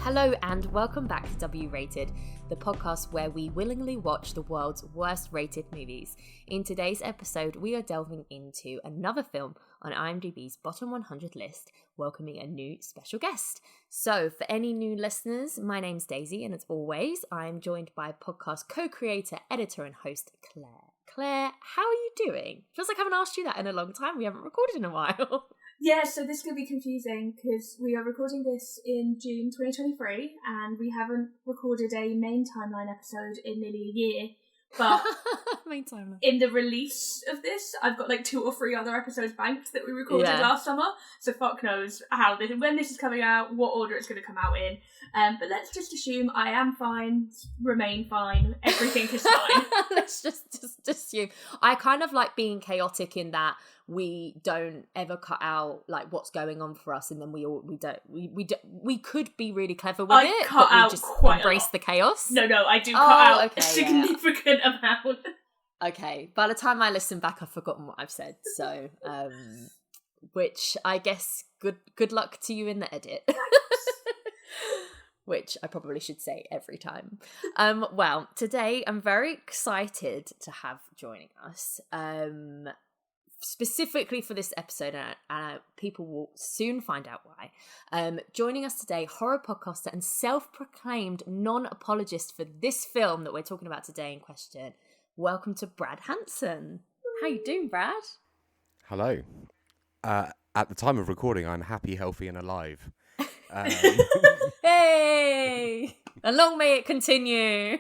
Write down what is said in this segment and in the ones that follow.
Hello and welcome back to W Rated, the podcast where we willingly watch the world's worst rated movies. In today's episode, we are delving into another film on IMDb's bottom 100 list, welcoming a new special guest. So, for any new listeners, my name's Daisy, and as always, I am joined by podcast co-creator, editor, and host Claire. Claire, how are you doing? Feels like I haven't asked you that in a long time. We haven't recorded in a while. Yeah, so this could be confusing because we are recording this in June 2023 and we haven't recorded a main timeline episode in nearly a year. But main timeline. In the release of this, I've got like 2 or 3 other episodes banked that we recorded last summer. So fuck knows when this is coming out, what order it's going to come out in. But let's just assume I am fine, remain fine, everything is fine. Let's just assume. I kind of like being chaotic in that we don't ever cut out like what's going on for us, and then we could be really clever with it, cut but we out just quite embrace the chaos. No, I do cut out a significant amount. Okay, by the time I listen back, I've forgotten what I've said. So, which I guess good luck to you in the edit. Which I probably should say every time. Well, today I'm very excited to have joining us. Specifically for this episode, and people will soon find out why. Joining us today, horror podcaster and self-proclaimed non-apologist for this film that we're talking about today in question. Welcome to Brad Hanson. How you doing, Brad? Hello. At the time of recording, I'm happy, healthy, and alive. Hey! And long may it continue.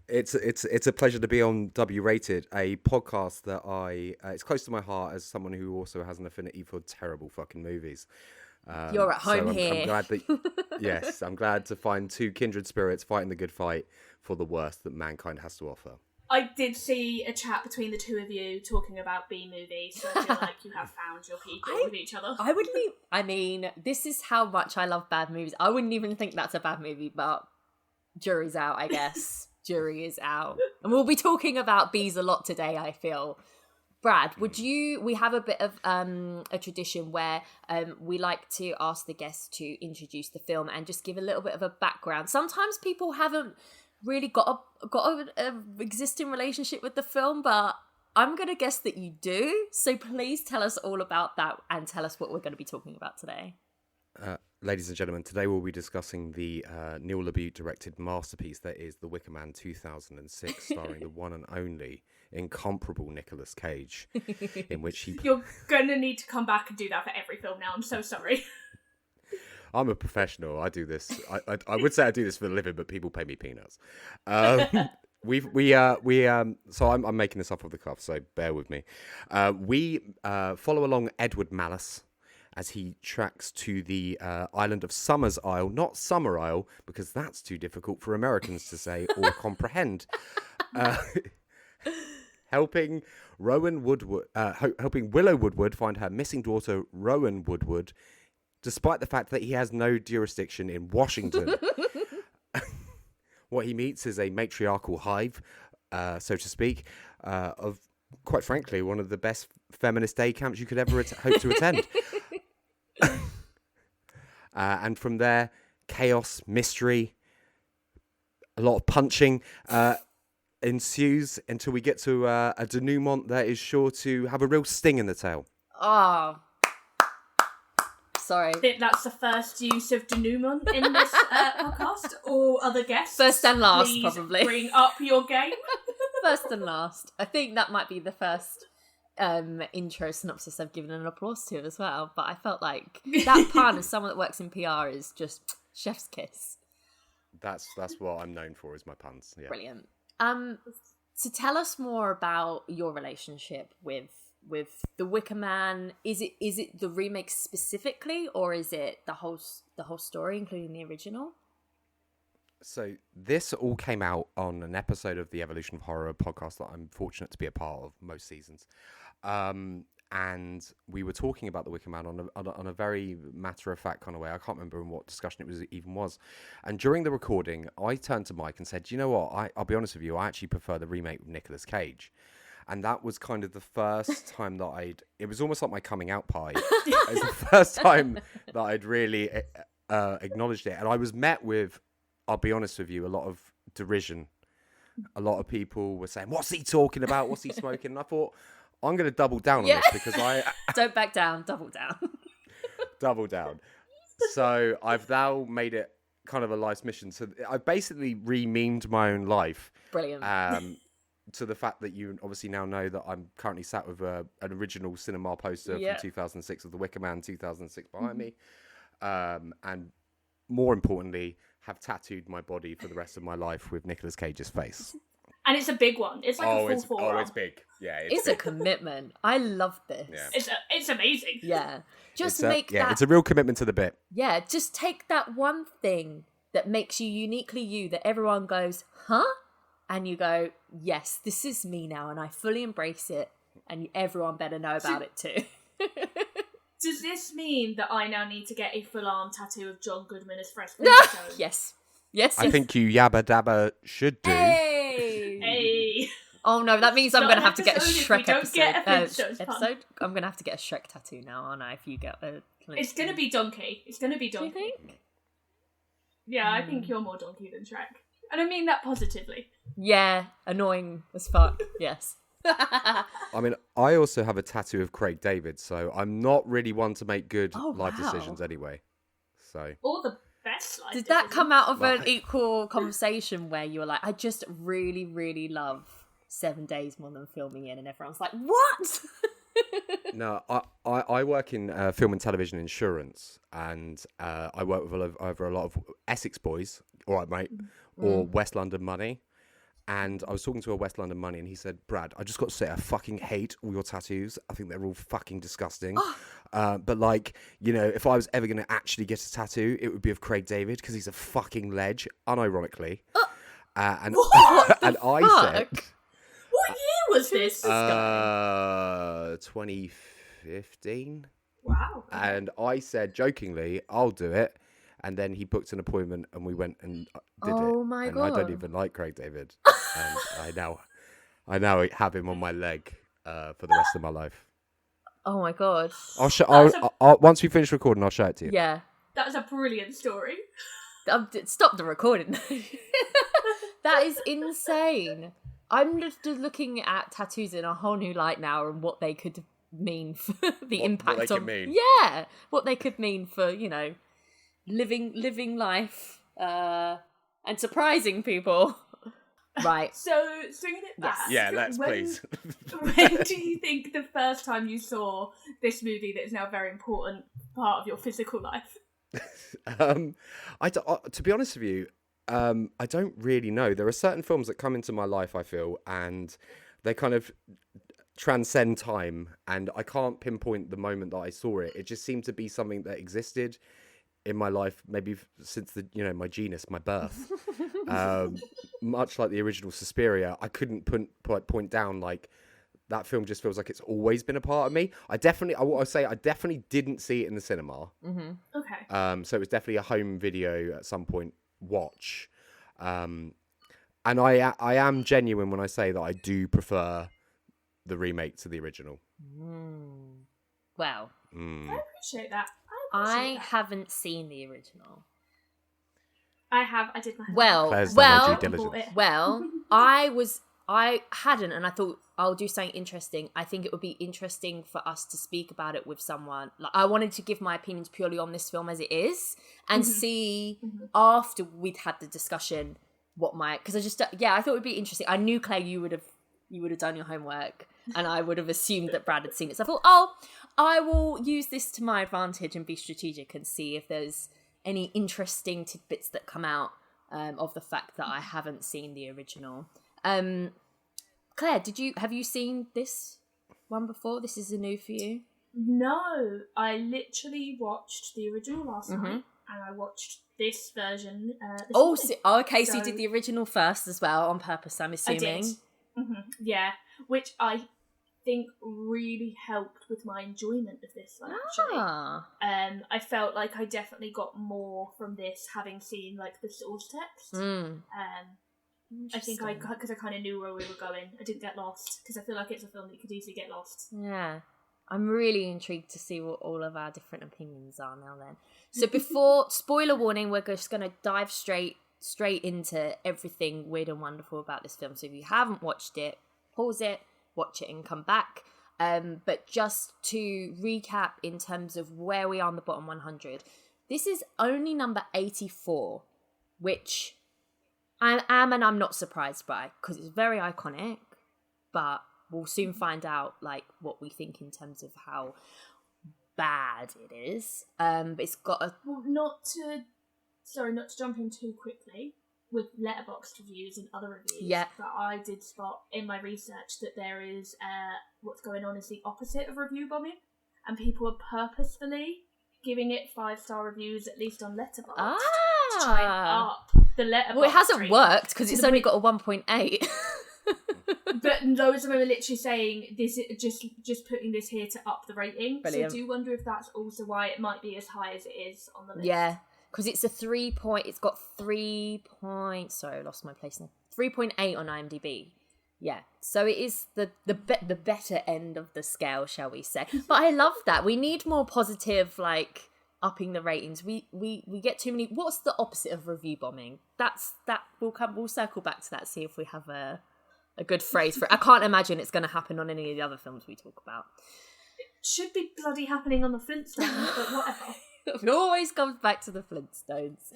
It's a pleasure to be on W Rated, a podcast that it's close to my heart as someone who also has an affinity for terrible fucking movies. You're at home here. I'm glad that yes, I'm glad to find 2 kindred spirits fighting the good fight for the worst that mankind has to offer. I did see a chat between the 2 of you talking about B movies, so I feel like you have found your people with each other. I mean, this is how much I love bad movies. I wouldn't even think that's a bad movie, but jury's out, I guess. Jury is out. And we'll be talking about bees a lot today, I feel. Brad, we have a bit of a tradition where we like to ask the guests to introduce the film and just give a little bit of a background. Sometimes people haven't really got a existing relationship with the film, but I'm going to guess that you do. So please tell us all about that and tell us what we're going to be talking about today. Ladies and gentlemen, today we'll be discussing the Neil LaBute directed masterpiece that is The Wicker Man 2006, starring the one and only incomparable Nicolas Cage, in which he... You're going to need to come back and do that for every film now. I'm so sorry. I'm a professional. I do this. I would say I do this for a living, but people pay me peanuts. So I'm making this off of the cuff, so bear with me. We follow along Edward Malice as he tracks to the island of Summer's Isle, not Summer Isle, because that's too difficult for Americans to say or comprehend. Helping Willow Woodward find her missing daughter, Rowan Woodward, despite the fact that he has no jurisdiction in Washington. What he meets is a matriarchal hive, so to speak, of, quite frankly, one of the best feminist day camps you could ever hope to attend. And from there, chaos, mystery, a lot of punching ensues until we get to a denouement that is sure to have a real sting in the tail. Oh, sorry. I think that's the first use of denouement in this podcast. All other guests, first and last, please probably. Bring up your game. First and last. I think that might be the first intro synopsis I've given an applause to as well, but I felt like that pun as someone that works in PR is just chef's kiss. That's what I'm known for, is my puns. Yeah. Brilliant. So tell us more about your relationship with the Wicker Man. Is it the remake specifically, or is it the whole story, including the original? So this all came out on an episode of the Evolution of Horror podcast that I'm fortunate to be a part of most seasons. And we were talking about the Wicker Man on a very matter-of-fact kind of way. I can't remember in what discussion it was. And during the recording, I turned to Mike and said, you know what, I'll be honest with you, I actually prefer the remake with Nicolas Cage. And that was kind of the first time that it was almost like my coming out party. It was the first time that I'd really acknowledged it, and I was met with, I'll be honest with you, a lot of derision. A lot of people were saying, "What's he talking about? What's he smoking?" And I thought, I'm going to double down on this because I don't back down, double down. double down. So I've now made it kind of a life's mission. So I basically re-memed my own life. Brilliant. To the fact that you obviously now know that I'm currently sat with an original cinema poster from 2006 of the Wicker Man 2006 behind me. And more importantly, have tattooed my body for the rest of my life with Nicolas Cage's face. And it's a big one. It's like a full forearm. Oh, it's big. Yeah, it's a commitment. I love this. Yeah. It's amazing. Yeah. Just it's a real commitment to the bit. Yeah, just take that one thing that makes you uniquely you that everyone goes, huh? And you go, yes, this is me now, and I fully embrace it, and everyone better know about it too. Does this mean that I now need to get a full-arm tattoo of John Goodman as Fresh Yes. Yes. I think you yabba dabba should do. Hey. Oh no, that means I'm going to have to get a Shrek episode. I'm going to have to get a Shrek tattoo now, aren't I? If you get a... It's going to be Donkey. It's going to be Donkey. Do you think? Yeah, I think you're more Donkey than Shrek. And I mean that positively. Yeah, annoying as fuck. Yes. I mean, I also have a tattoo of Craig David, so I'm not really one to make good life decisions anyway. So. Or the best life Did that come out of an equal conversation where you were like, I just really, really love 7 days more than filming in, and everyone's like, what? No, I work in film and television insurance, and I work with over a lot of Essex boys, all right, mate, or West London money. And I was talking to a West London money, and he said, Brad, I just got to say, I fucking hate all your tattoos. I think they're all fucking disgusting. But like, you know, if I was ever going to actually get a tattoo, it would be of Craig David, because he's a fucking ledge, unironically. And I said... What year was this? 2015. Wow. And I said, jokingly, I'll do it. And then he booked an appointment, and we went and did it. Oh my God. I don't even like Craig David. And I now have him on my leg for the rest of my life. Oh my God. I'll once we finish recording, I'll show it to you. Yeah. That's a brilliant story. Stop the recording. That is insane. I'm just looking at tattoos in a whole new light now, and what they could mean for the impact what they could mean. Yeah, what they could mean for, you know, living life and surprising people. Right. So swinging it back. Yeah, let's please. When do you think the first time you saw this movie that is now a very important part of your physical life? To be honest with you, I don't really know. There are certain films that come into my life, I feel, and they kind of transcend time, and I can't pinpoint the moment that I saw it. It just seemed to be something that existed in my life, maybe since my genus, my birth. Much like the original Suspiria, I couldn't point down, like, that film just feels like it's always been a part of me. I definitely didn't see it in the cinema. Mm-hmm. Okay. So it was definitely a home video at some point watch. And I am genuine when I say that I do prefer the remake to the original. Wow. I appreciate that. I haven't seen the original. I did my I hadn't, and I thought I'll do something interesting. I think it would be interesting for us to speak about it with someone. Like, I wanted to give my opinions purely on this film as it is, and see after we'd had the discussion because I thought it would be interesting. I knew, Claire, you would have done your homework, and I would have assumed that Brad had seen it. So I thought, I will use this to my advantage and be strategic and see if there's any interesting tidbits that come out of the fact that I haven't seen the original. Claire, have you seen this one before? This is a new for you? No, I literally watched the original last night, and I watched this version. So you did the original first as well on purpose, I'm assuming. I did. Yeah, which I think really helped with my enjoyment of this one, actually. I felt like I definitely got more from this having seen, like, the source text. I think because I kind of knew where we were going. I didn't get lost, because I feel like it's a film that you could easily get lost. Yeah. I'm really intrigued to see what all of our different opinions are now then. So before, spoiler warning, we're just going to dive straight into everything weird and wonderful about this film. So if you haven't watched it, pause it, watch it and come back. But just to recap in terms of where we are on the bottom 100, this is only number 84, which I am and I'm not surprised by, because it's very iconic, but we'll soon find out like what we think in terms of how bad it is. But it's got a... Well, not to jump in too quickly with letterboxd reviews and other reviews, but I did spot in my research that there is what's going on is the opposite of review bombing, and people are purposefully giving it 5-star reviews, at least on Letterboxd, to try and up the Letterboxd. Well, it hasn't worked because it's only got a 1.8. But loads of them are literally saying this is just putting this here to up the rating. Brilliant. So I do wonder if that's also why it might be as high as it is on the list. Yeah, because it's a 3 point. It's got sorry, I lost my place now. 3.8 on IMDb. Yeah, so it is the better end of the scale, shall we say? But I love that. We need more positive, like upping the ratings. We get too many. What's the opposite of review bombing? We'll circle back to that. See if we have a good phrase for it. I can't imagine it's going to happen on any of the other films we talk about. It should be bloody happening on the Flintstones, but whatever. It always comes back to the Flintstones.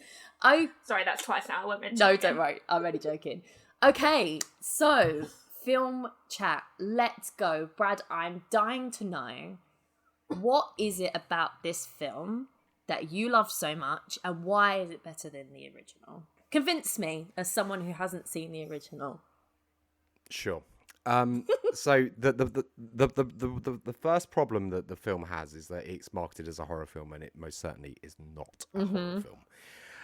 Sorry, that's twice now. I won't mention No, it again. don't worry. I'm only joking. Okay, so film chat. Let's go. Brad, I'm dying to know, what is it about this film that you love so much, and why is it better than the original? Convince me, as someone who hasn't seen the original. Sure. So the first problem that the film has is that it's marketed as a horror film, and it most certainly is not a horror film.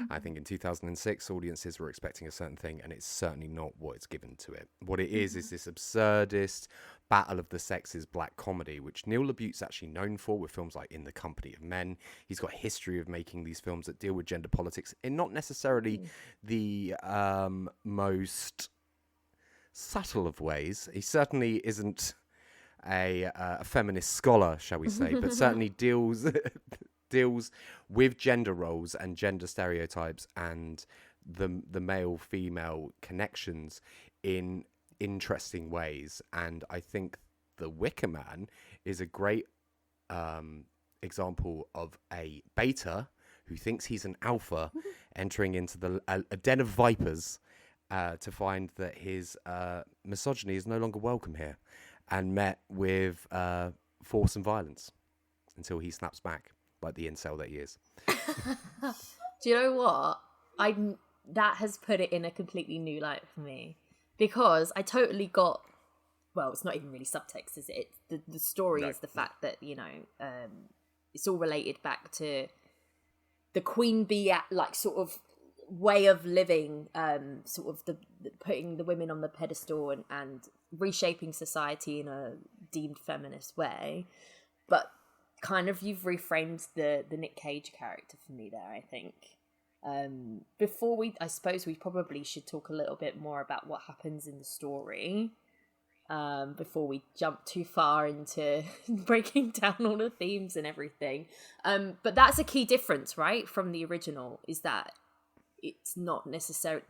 I think in 2006, audiences were expecting a certain thing, and it's certainly not what it's given to it. What it is this absurdist battle of the sexes black comedy, which Neil LaBute's actually known for with films like In the Company of Men. He's got a history of making these films that deal with gender politics in not necessarily the most subtle of ways. He certainly isn't a feminist scholar, shall we say, but certainly deals with gender roles and gender stereotypes and the male-female connections in interesting ways. And I think The Wicker Man is a great example of a beta who thinks he's an alpha entering into a den of vipers to find that his misogyny is no longer welcome here, and met with force and violence until he snaps back, like the incel that he is. Do you know what? That has put it in a completely new light for me, because I totally got... Well, it's not even really subtext, is it? The story is the fact that, it's all related back to the queen bee, like, sort of way of living, sort of the putting the women on the pedestal and reshaping society in a deemed feminist way. But kind of you've reframed the Nick Cage character for me there, I think. I suppose we probably should talk a little bit more about what happens in the story before we jump too far into breaking down all the themes and everything. But that's a key difference, right, from the original, is that it's not necessarily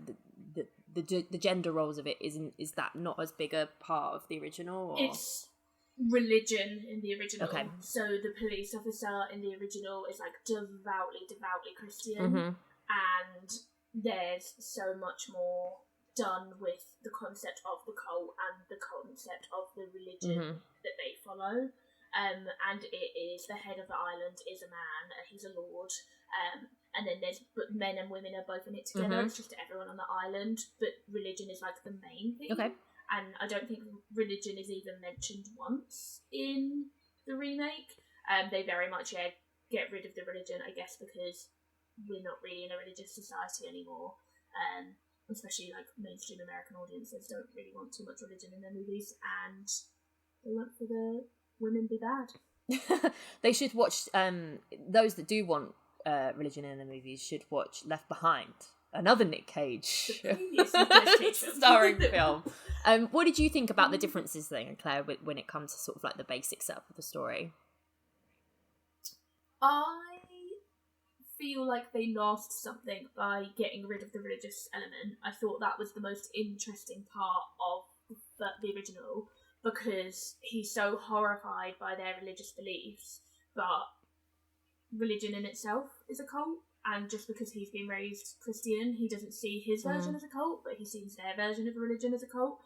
the gender roles of it is that not as big a part of the original? Or? It's religion in the original. Okay. So the police officer in the original is like devoutly Christian, and there's so much more done with the concept of the cult and the concept of the religion that they follow. And it is the head of the island is a man, he's a lord, and then but men and women are both in it together. It's just everyone on the island, but religion is like the main thing. Okay. And I don't think religion is even mentioned once in the remake. They very much get rid of the religion, I guess, because we're not really in a religious society anymore. Especially like mainstream American audiences don't really want too much religion in their movies, and they went for the women be bad. They should watch, those that do want religion in the movies should watch Left Behind, another Nick Cage The previous Nicolas Cage film. starring film. What did you think about the differences then, Claire, when it comes to sort of like the basic setup of the story? I feel like they lost something by getting rid of the religious element. I thought that was the most interesting part of the original, because he's so horrified by their religious beliefs, but religion in itself is a cult, and just because he's been raised Christian, he doesn't see his version as a cult, but he sees their version of religion as a cult,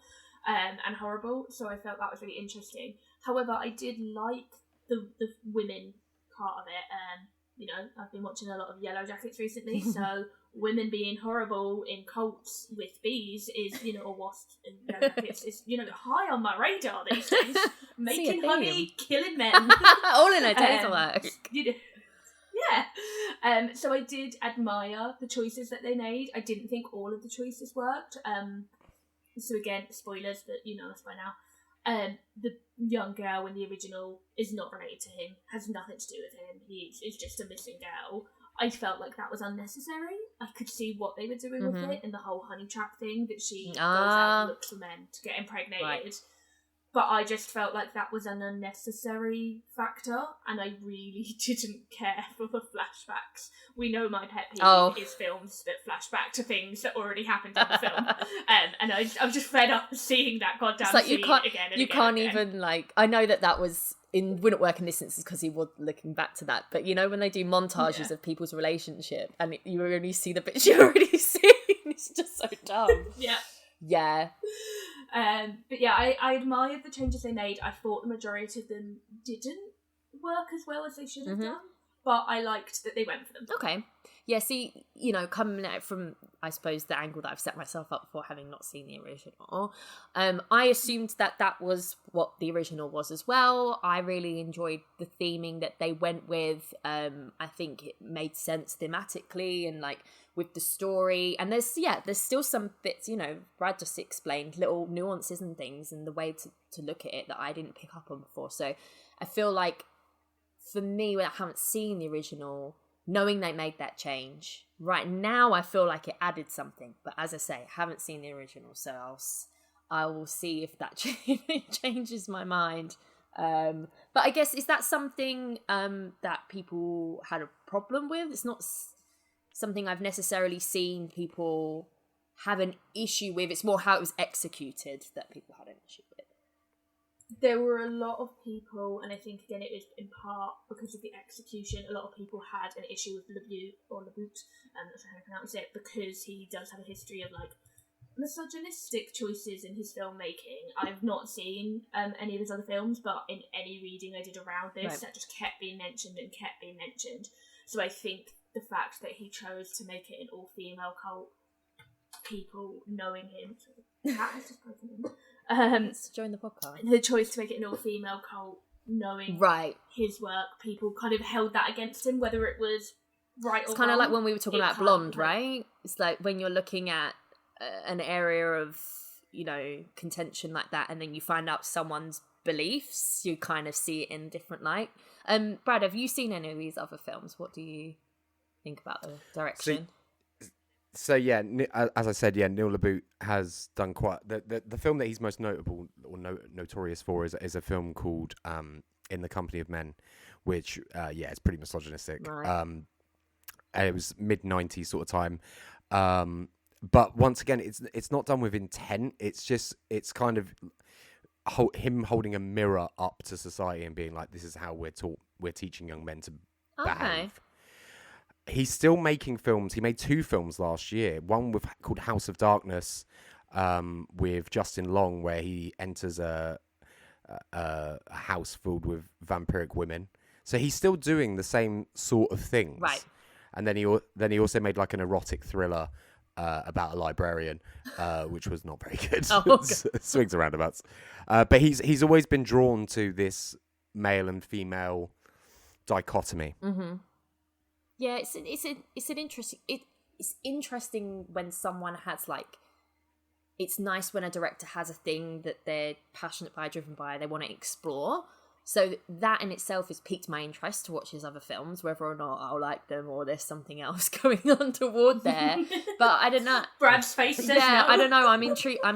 and horrible. So I felt that was really interesting. However, I did like the women part of it. You know, I've been watching a lot of Yellow Jackets recently, so women being horrible in cults with bees is, you know, or wasps in Yellow Jackets is, you know, high on my radar these days. Making honey, killing men. All in a day's work. You know, yeah. So I did admire the choices that they made. I didn't think all of the choices worked. So again, spoilers, but you know us by now. The young girl in the original is not related to him, has nothing to do with him. He's just a missing girl. I felt like that was unnecessary. I could see what they were doing with it, and the whole honey trap thing, that she goes out and looks for men to get impregnated. Right. But I just felt like that was an unnecessary factor, and I really didn't care for the flashbacks. We know my pet peeve is films that flashback to things that already happened in the film. And I'm just fed up seeing that goddamn scene again and again. Even, like, I know that was, wouldn't work in this instance because he was looking back to that, but you know when they do montages of people's relationship, and you only see the bits you already seen, it's just so dumb. Yeah. But yeah, I admired the changes they made. I thought the majority of them didn't work as well as they should have done, but I liked that they went for them. Okay. Yeah, see, you know, coming at it from, I suppose, the angle that I've set myself up for, having not seen the original, I assumed that was what the original was as well. I really enjoyed the theming that they went with. I think it made sense thematically and, like, with the story. And there's still some bits, you know, Brad just explained, little nuances and things and the way to look at it that I didn't pick up on before. So I feel like, for me, when I haven't seen the original, knowing they made that change, right now I feel like it added something. But as I say, I haven't seen the original, so I will see if that changes my mind. But I guess, is that something that people had a problem with? It's not something I've necessarily seen people have an issue with. It's more how it was executed that people had an issue with. There were a lot of people, and I think again it was in part because of the execution, a lot of people had an issue with LeBoot, that's how I pronounce it, because he does have a history of, like, misogynistic choices in his filmmaking. I've not seen any of his other films, but in any reading I did around this, that just kept being mentioned and kept being mentioned. So I think the fact that he chose to make it an all-female cult, people knowing him, that has just broken in. Let's join the podcast. The choice to make it an all-female cult, knowing his work, people kind of held that against him, whether it was right or wrong. It's kind of like when we were talking about Blonde, right? It's like when you're looking at an area of, you know, contention like that, and then you find out someone's beliefs, you kind of see it in a different light. Brad, have you seen any of these other films? What do you think about the direction? So yeah, as I said, Neil LaBute has done quite the film that he's most notable or notorious for is a film called In the Company of Men, which it's pretty misogynistic. Right. And it was mid-90s sort of time. But once again, it's not done with intent. It's kind of him holding a mirror up to society and being like, this is how we're teaching young men to behave. He's still making films. He made 2 films last year. One called House of Darkness, with Justin Long, where he enters a house filled with vampiric women. So he's still doing the same sort of things. Right. And then he also made, like, an erotic thriller about a librarian, which was not very good. Swings and roundabouts. But he's always been drawn to this male and female dichotomy. Mm-hmm. Yeah, it's an interesting. It's interesting when someone has, like, it's nice when a director has a thing that they're passionate by, driven by, they want to explore. So that in itself has piqued my interest to watch his other films, whether or not I'll like them or there's something else going on toward there. But I don't know. Brad's face says yeah, no. I don't know. I'm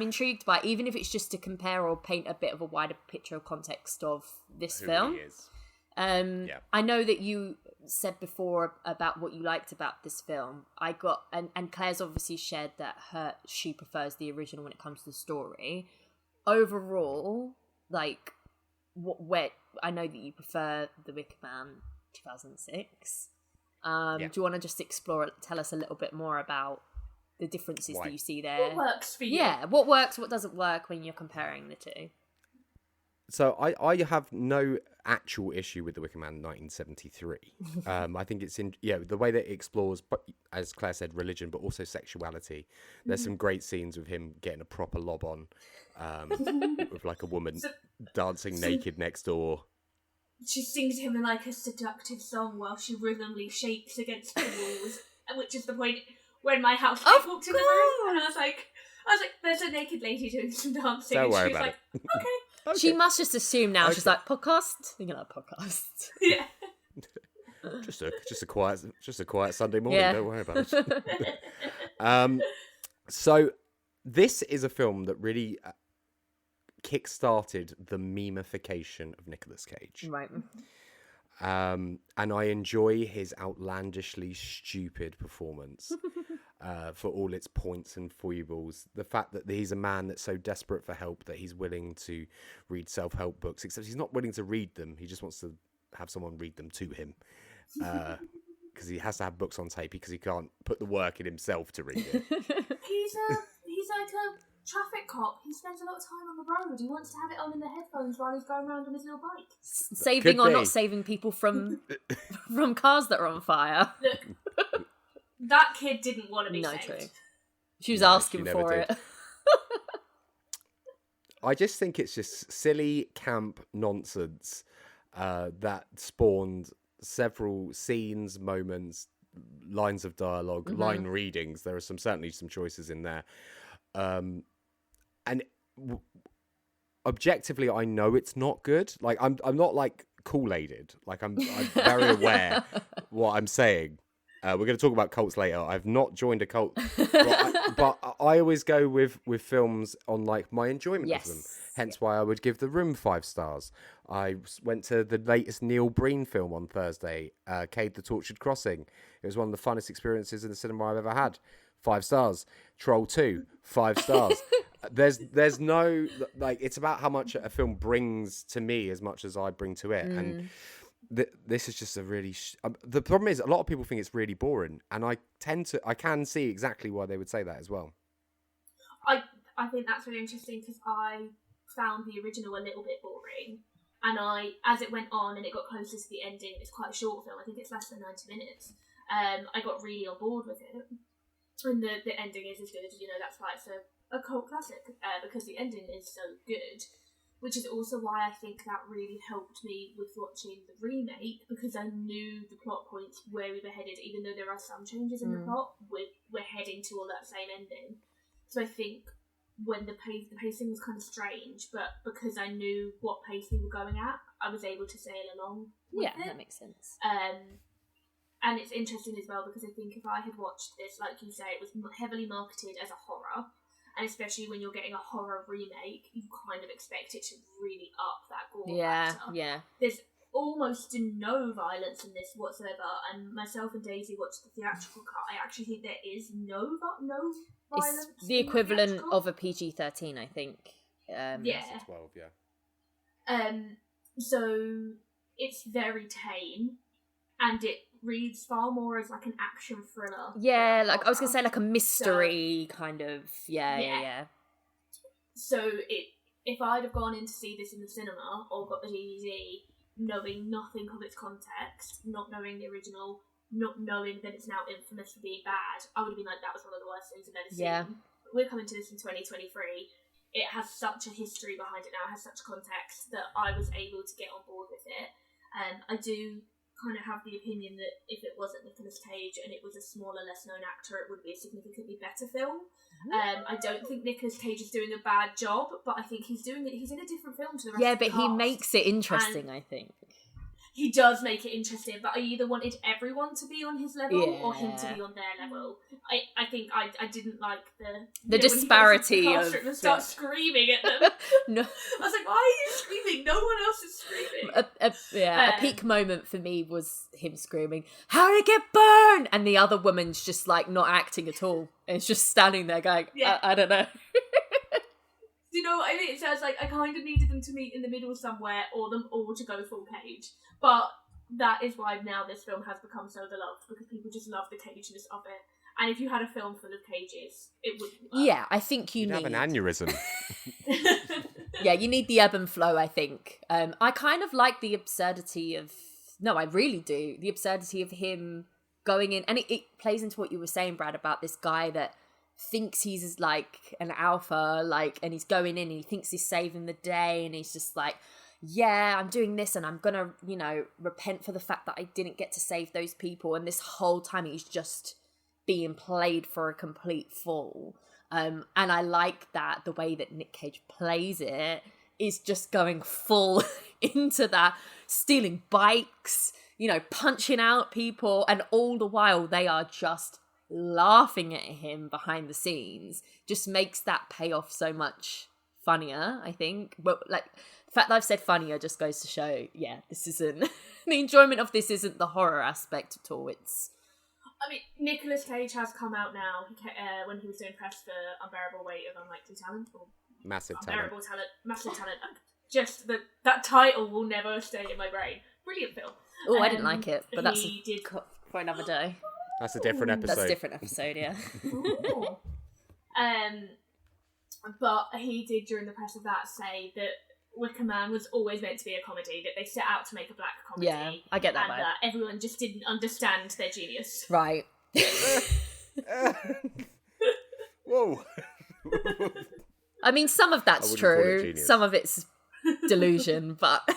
intrigued by it, even if it's just to compare or paint a bit of a wider picture of context of this film. He is. I know that you said before about what you liked about this film. And Claire's obviously shared that she prefers the original when it comes to the story. Overall, like, where I know that you prefer The Wicker Man 2006. Do you want to just tell us a little bit more about the differences that you see there? What works for you? Yeah, what works, what doesn't work when you're comparing the two? So I have no actual issue with The Wicker Man 1973. I think it's the way that it explores, but as Claire said, religion, but also sexuality. There's some great scenes with him getting a proper lob on, with like a woman dancing naked next door. She sings him like a seductive song while she rhythmically shakes against the walls, which is the point when my housemate walked in the room, and I was like, there's a naked lady doing some dancing. Don't worry and she was about like, it. okay. Okay. She must just assume now. Okay. She's like, podcast. You're like, podcast. Yeah. just a quiet Sunday morning. Yeah. Don't worry about it. So this is a film that really kick-started the memification of Nicolas Cage. Right. And I enjoy his outlandishly stupid performance for all its points and foibles. The fact that he's a man that's so desperate for help that he's willing to read self-help books, except he's not willing to read them. He just wants to have someone read them to him. Because he has to have books on tape because he can't put the work in himself to read it. He's like a traffic cop. He spends a lot of time on the road. He wants to have it on in the headphones while he's going around on his little bike. Saving or not saving people from cars that are on fire. Look, that kid didn't want to be saved. True. She was asking for it. I just think it's just silly camp nonsense that spawned several scenes, moments, lines of dialogue, line readings. There are certainly some choices in there. And objectively, I know it's not good. Like I'm not like Kool-Aided. Like I'm very aware what I'm saying. We're going to talk about cults later. I've not joined a cult, but I always go with films on like my enjoyment of them. Hence why I would give The Room 5 stars. I went to the latest Neil Breen film on Thursday, Cade the Tortured Crossing. It was one of the funnest experiences in the cinema I've ever had. 5 stars. Troll 2, 5 stars. There's no, like, it's about how much a film brings to me as much as I bring to it. And this is just a really, the problem is a lot of people think it's really boring. And I can see exactly why they would say that as well. I think that's really interesting because I found the original a little bit boring. And as it went on and it got closer to the ending, it's quite a short film. I think it's less than 90 minutes. I got really on board with it. And the ending is as good. That's why it's a cult classic, because the ending is so good. Which is also why I think that really helped me with watching the remake, because I knew the plot points where we were headed. Even though there are some changes in the plot, we're heading toward that same ending. So I think when the pacing was kind of strange, but because I knew what pace we were going at, I was able to sail along with it. That makes sense. And it's interesting as well because I think if I had watched this, like you say, it was heavily marketed as a horror, and especially when you're getting a horror remake, you kind of expect it to really up that gore factor. Yeah. There's almost no violence in this whatsoever, and myself and Daisy watched the theatrical cut. I actually think there is no violence. It's the equivalent of a PG-13, I think. Yeah. 12, yeah. So it's very tame, and it reads far more as like an action thriller. Yeah, like I was gonna say, like a mystery kind of. Yeah. So if I'd have gone in to see this in the cinema or got the DVD, knowing nothing of its context, not knowing the original, not knowing that it's now infamous for being bad, I would have been like, that was one of the worst things I've ever seen. Yeah. We're coming to this in 2023. It has such a history behind it now, it has such context that I was able to get on board with it. I do kind of have the opinion that if it wasn't Nicolas Cage and it was a smaller, less known actor, it would be a significantly better film. I don't think Nicolas Cage is doing a bad job, but I think he's in a different film to the rest of the cast. Yeah, but he makes it interesting, I think. He does make it interesting, but I either wanted everyone to be on his level or him to be on their level. I think I didn't like the disparity when he goes to the classroom and starts screaming at them. No, I was like, why are you screaming? No one else is screaming. A peak moment for me was him screaming, "How did it get burned?" And the other woman's just like not acting at all. It's just standing there going, I don't know. You know what I mean? So I was like, I kind of needed them to meet in the middle somewhere, or them all to go full Cage. But that is why now this film has become so beloved, because people just love the cageness of it. And if you had a film full of cages, it wouldn't work. Yeah, I think You'd have an aneurysm. Yeah, you need the ebb and flow, I think. I kind of like the absurdity of... No, I really do. The absurdity of him going in... And it plays into what you were saying, Brad, about this guy that thinks he's like an alpha, like, and he's going in and he thinks he's saving the day, and he's just like, yeah, I'm doing this and I'm gonna, you know, repent for the fact that I didn't get to save those people. And this whole time he's just being played for a complete fool. And I like that the way that Nick Cage plays it is just going full into that, stealing bikes, you know, punching out people, and all the while they are just laughing at him behind the scenes. Just makes that payoff so much funnier, I think. But like, the fact that I've said funnier just goes to show, yeah, this isn't the enjoyment of this isn't the horror aspect at all. It's, I mean, Nicolas Cage has come out now when he was doing press for Unbearable Weight of Unlikely Talent, or Massive Unbearable talent. Massive Talent. Just that title will never stay in my brain. Brilliant film. oh, I didn't like it, but that's for another day. That's a different episode. That's a different episode, yeah. Ooh. But he did during the press of that say that Wicker Man was always meant to be a comedy, that they set out to make a black comedy. Yeah, I get that and vibe. Everyone just didn't understand their genius. Right. Whoa. I mean, some of that's wouldn't call it true. genius. Some of it's delusion, but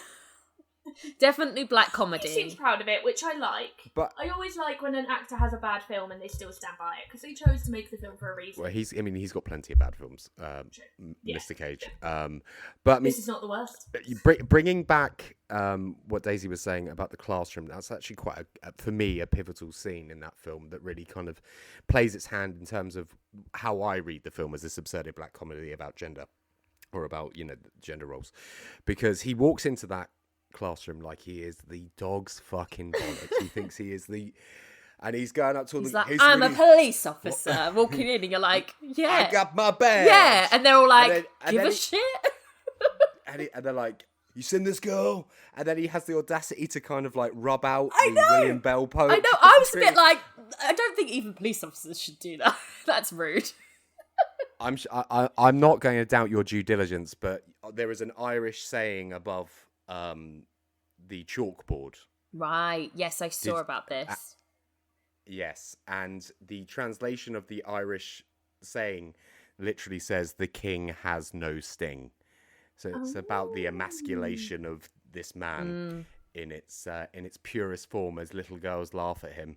definitely black comedy. He seems proud of it, which I like. But I always like when an actor has a bad film and they still stand by it, because they chose to make the film for a reason. well, he's got plenty of bad films, Yeah. Mr. Cage. But I mean, This is not the worst. bringing back what Daisy was saying about the classroom, that's actually quite for me a pivotal scene in that film that really kind of plays its hand in terms of how I read the film as this absurd black comedy about gender, or about, you know, gender roles, because he walks into that classroom like he is the dog's fucking bollocks. He thinks he is and he's going up to all He's the... like, I'm a police officer, walking in, and you're like, yeah. I got my badge. Yeah, and they're all like, And give then a shit. and they're like, you seen this girl? And then he has the audacity to kind of like rub out I the know. William Bell pose. I know, I was a bit like, I don't think even police officers should do that. That's rude. I'm not going to doubt your due diligence, but there is an Irish saying above the chalkboard. Right, yes, I saw about this. Yes, and the translation of the Irish saying literally says, "The king has no sting." So it's about the emasculation of this man in its purest form, as little girls laugh at him.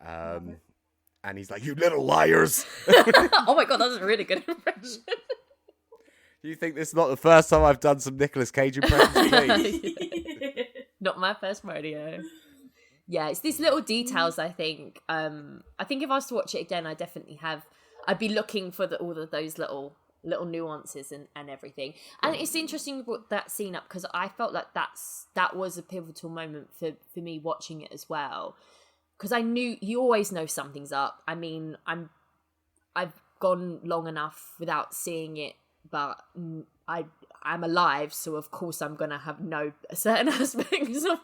And he's like, "You little liars!" Oh my god, that's a really good impression. You think this is not the first time I've done some Nicolas Cage impressions? Not my first rodeo. Yeah, it's these little details, I think. I think if I was to watch it again, I'd be looking for all of those little nuances and everything. And it's interesting you brought that scene up, because I felt like that was a pivotal moment for me watching it as well. Because I knew, you always know something's up. I mean, I've gone long enough without seeing it, but I'm alive, so of course I'm gonna have no certain aspects of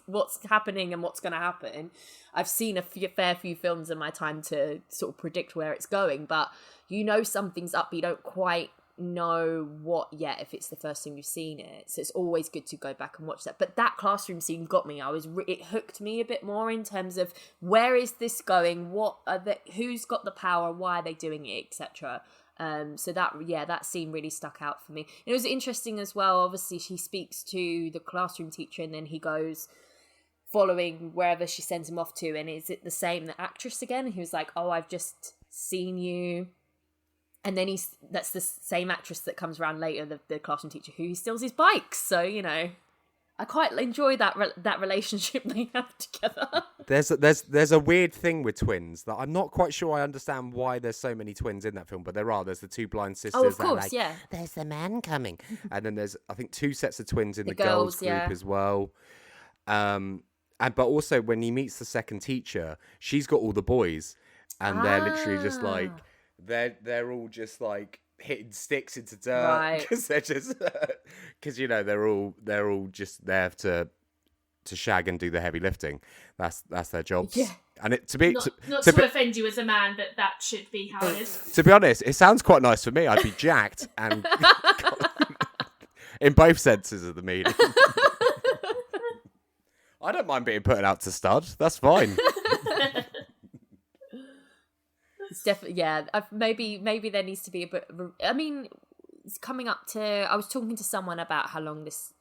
what's happening and what's gonna happen. I've seen a fair few films in my time to sort of predict where it's going, but you know something's up, but you don't quite know what yet if it's the first time you've seen it. So it's always good to go back and watch that. But that classroom scene got me. It hooked me a bit more in terms of where is this going? Who's got the power? Why are they doing it, etc. So that scene really stuck out for me. It was interesting as well. Obviously, she speaks to the classroom teacher, and then he goes, following wherever she sends him off to, and is it the same actress again? And he was like, oh, I've just seen you. And then that's the same actress that comes around later, the classroom teacher who steals his bikes. So, you know, I quite enjoy that relationship they have together. There's a weird thing with twins that I'm not quite sure I understand why there's so many twins in that film, but there are. There's the two blind sisters. Oh, of that are course, like, yeah. There's the man coming. And then there's, I think, 2 sets of twins in the girls, group yeah. as well. But also when he meets the second teacher, she's got all the boys, and they're literally just like they're all just like hitting sticks into dirt because they're just because you know they're all just there to shag and do the heavy lifting. That's their jobs. Yeah. And it to not to offend you as a man, but that should be how it is. To be honest, it sounds quite nice for me. I'd be jacked and in both senses of the meaning. I don't mind being put out to stud. That's fine. It's definitely, yeah. Maybe there needs to be a bit. I mean, it's coming up to. I was talking to someone about how long this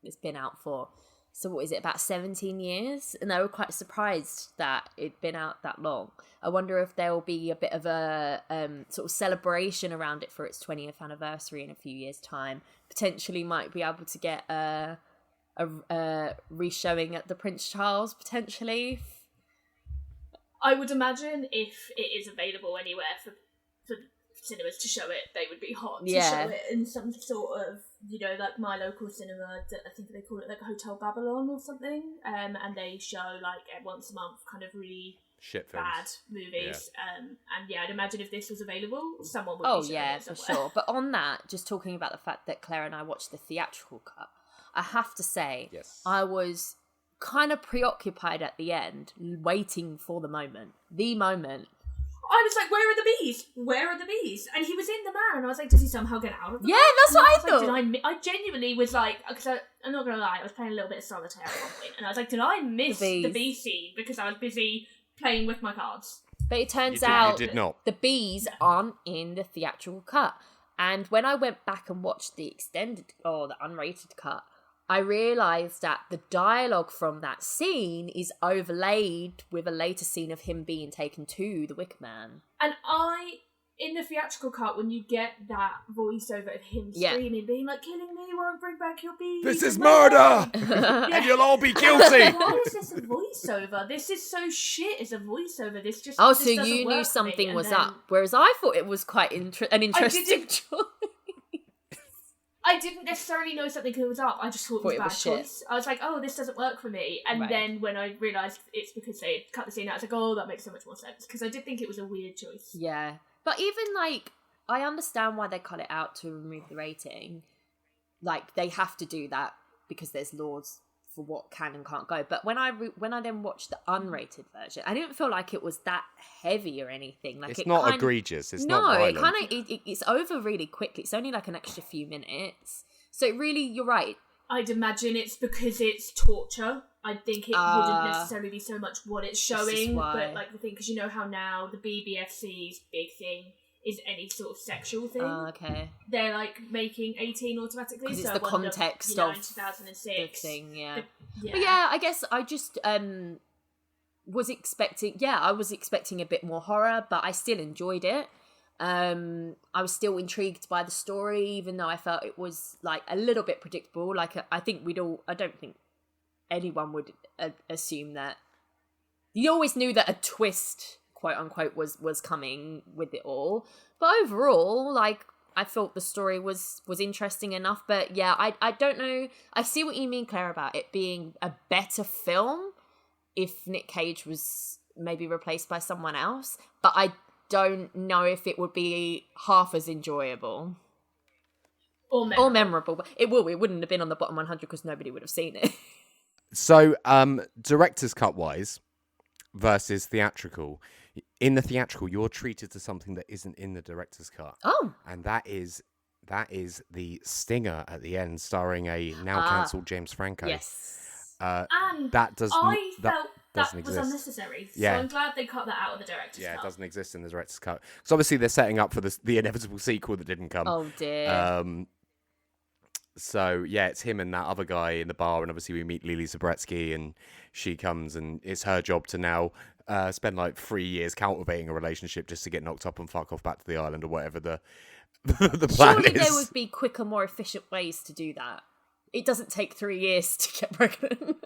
it's been out for. So what is it? About 17 years, and they were quite surprised that it'd been out that long. I wonder if there will be a bit of a sort of celebration around it for its 20th anniversary in a few years' time. Potentially, might be able to get a re-showing at the Prince Charles potentially. I would imagine if it is available anywhere for cinemas to show it, they would be hot to show it in some sort of, you know, like my local cinema, I think they call it like Hotel Babylon or something, and they show like once a month kind of really shit bad movies. Yeah. And yeah, I'd imagine if this was available, someone would be showing it for somewhere. sure. But on that, just talking about the fact that Claire and I watched the theatrical cut, I have to say, I was kind of preoccupied at the end, waiting for the moment. I was like, where are the bees? Where are the bees? And he was in the man, and I was like, does he somehow get out of the man? That's what I thought. Like, I genuinely was like, because I'm not going to lie, I was playing a little bit of solitaire at one point, and I was like, did I miss the bee scene because I was busy playing with my cards? But it turns out you did not. The bees aren't in the theatrical cut. And when I went back and watched the extended or the unrated cut, I realised that the dialogue from that scene is overlaid with a later scene of him being taken to the Wicker Man. And in the theatrical cut, when you get that voiceover of him screaming, being like, killing me won't bring back your bees. This is murder! And you'll all be guilty! Why is this a voiceover? This is so shit as a voiceover. This just so this you knew something was up. Then... Whereas I thought it was quite an interesting choice. I didn't necessarily know something was up. I just thought it was a bad choice. I was like, oh, this doesn't work for me. And then when I realised it's because they cut the scene out, I was like, oh, that makes so much more sense. Because I did think it was a weird choice. Yeah. But even, like, I understand why they cut it out to remove the rating. Like, they have to do that because there's laws for what can and can't go. But when I then watched the unrated version, I didn't feel like it was that heavy or anything. Like it's not egregious. It's not violent. No, it's over really quickly. It's only like an extra few minutes. So it really, you're right. I'd imagine it's because it's torture. I think it wouldn't necessarily be so much what it's showing, but like the thing, because you know how now the BBFC's big thing is any sort of sexual thing. Okay. They're like making 18 automatically. Because it's the context of 2006 the thing, yeah. But yeah, I guess I just was expecting a bit more horror, but I still enjoyed it. I was still intrigued by the story, even though I felt it was like a little bit predictable. Like I don't think anyone would assume that. You always knew that a twist, quote unquote, was coming with it all. But overall, like, I thought the story was interesting enough. But yeah, I don't know. I see what you mean, Claire, about it being a better film if Nick Cage was maybe replaced by someone else. But I don't know if it would be half as enjoyable or memorable. It wouldn't have been on the bottom 100 because nobody would have seen it. So director's cut wise versus theatrical, in the theatrical you're treated to something that isn't in the director's cut, and that is the stinger at the end starring a now cancelled James Franco. And that doesn't that was exist. Unnecessary. So I'm glad they cut that out of the director's cut. It doesn't exist in the director's cut. So obviously they're setting up for the inevitable sequel that didn't come. Oh dear. So yeah, it's him and that other guy in the bar, and obviously we meet Lily Zabretsky, and she comes, and it's her job to now spend like 3 years cultivating a relationship just to get knocked up and fuck off back to the island or whatever the the plan Surely is. there would be quicker, more efficient ways to do that. It doesn't take 3 years to get pregnant.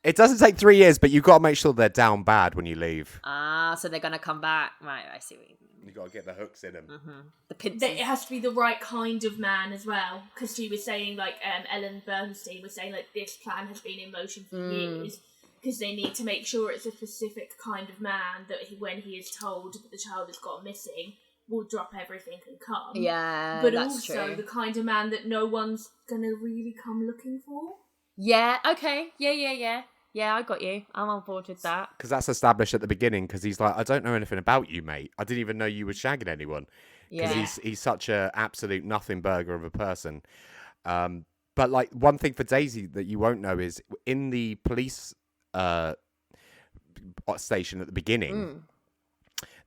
It doesn't take 3 years, but you've got to make sure they're down bad when you leave. So they're gonna come back. Right, I see what you mean. You got to get the hooks in them. Mm-hmm. The pincers. It has to be the right kind of man as well, because she was saying, like, Ellen Bernstein was saying, like, this plan has been in motion for years, because they need to make sure it's a specific kind of man that when he is told that the child has gone missing, will drop everything and come. Yeah, but that's also true. the kind of man that no one's gonna really come looking for. Yeah. Okay. Yeah. Yeah, I got you. I'm on board with that. Because that's established at the beginning, because he's like, I don't know anything about you, mate. I didn't even know you were shagging anyone. Because he's such a absolute nothing burger of a person. But like one thing for Daisy that you won't know is in the police station at the beginning,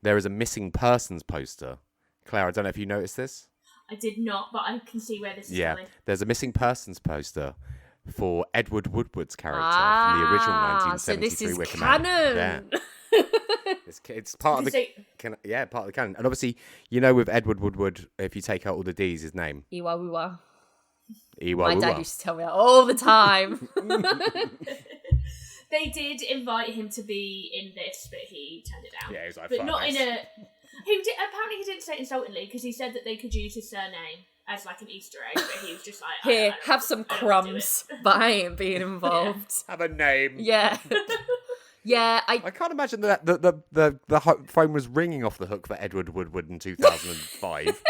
there is a missing persons poster. Claire, I don't know if you noticed this. I did not, but I can see where this is going. There's a missing persons poster for Edward Woodward's character from the original 1973 so this is Wicker canon. Man. Yeah. It's part of the part of the canon. And obviously, you know, with Edward Woodward, if you take out all the D's, his name. Iwa Wiwa. Iwa My Wiwa. dad used to tell me that all the time. They did invite him to be in this, but he turned it down. Yeah, he was like, but fuck not this. in a. Apparently, he didn't say it insultingly because he said that they could use his surname as like an Easter egg, but he was just like, Here, have some crumbs, but I ain't being involved. Have a name. Yeah. Yeah, I can't imagine that the phone was ringing off the hook for Edward Woodward in 2005.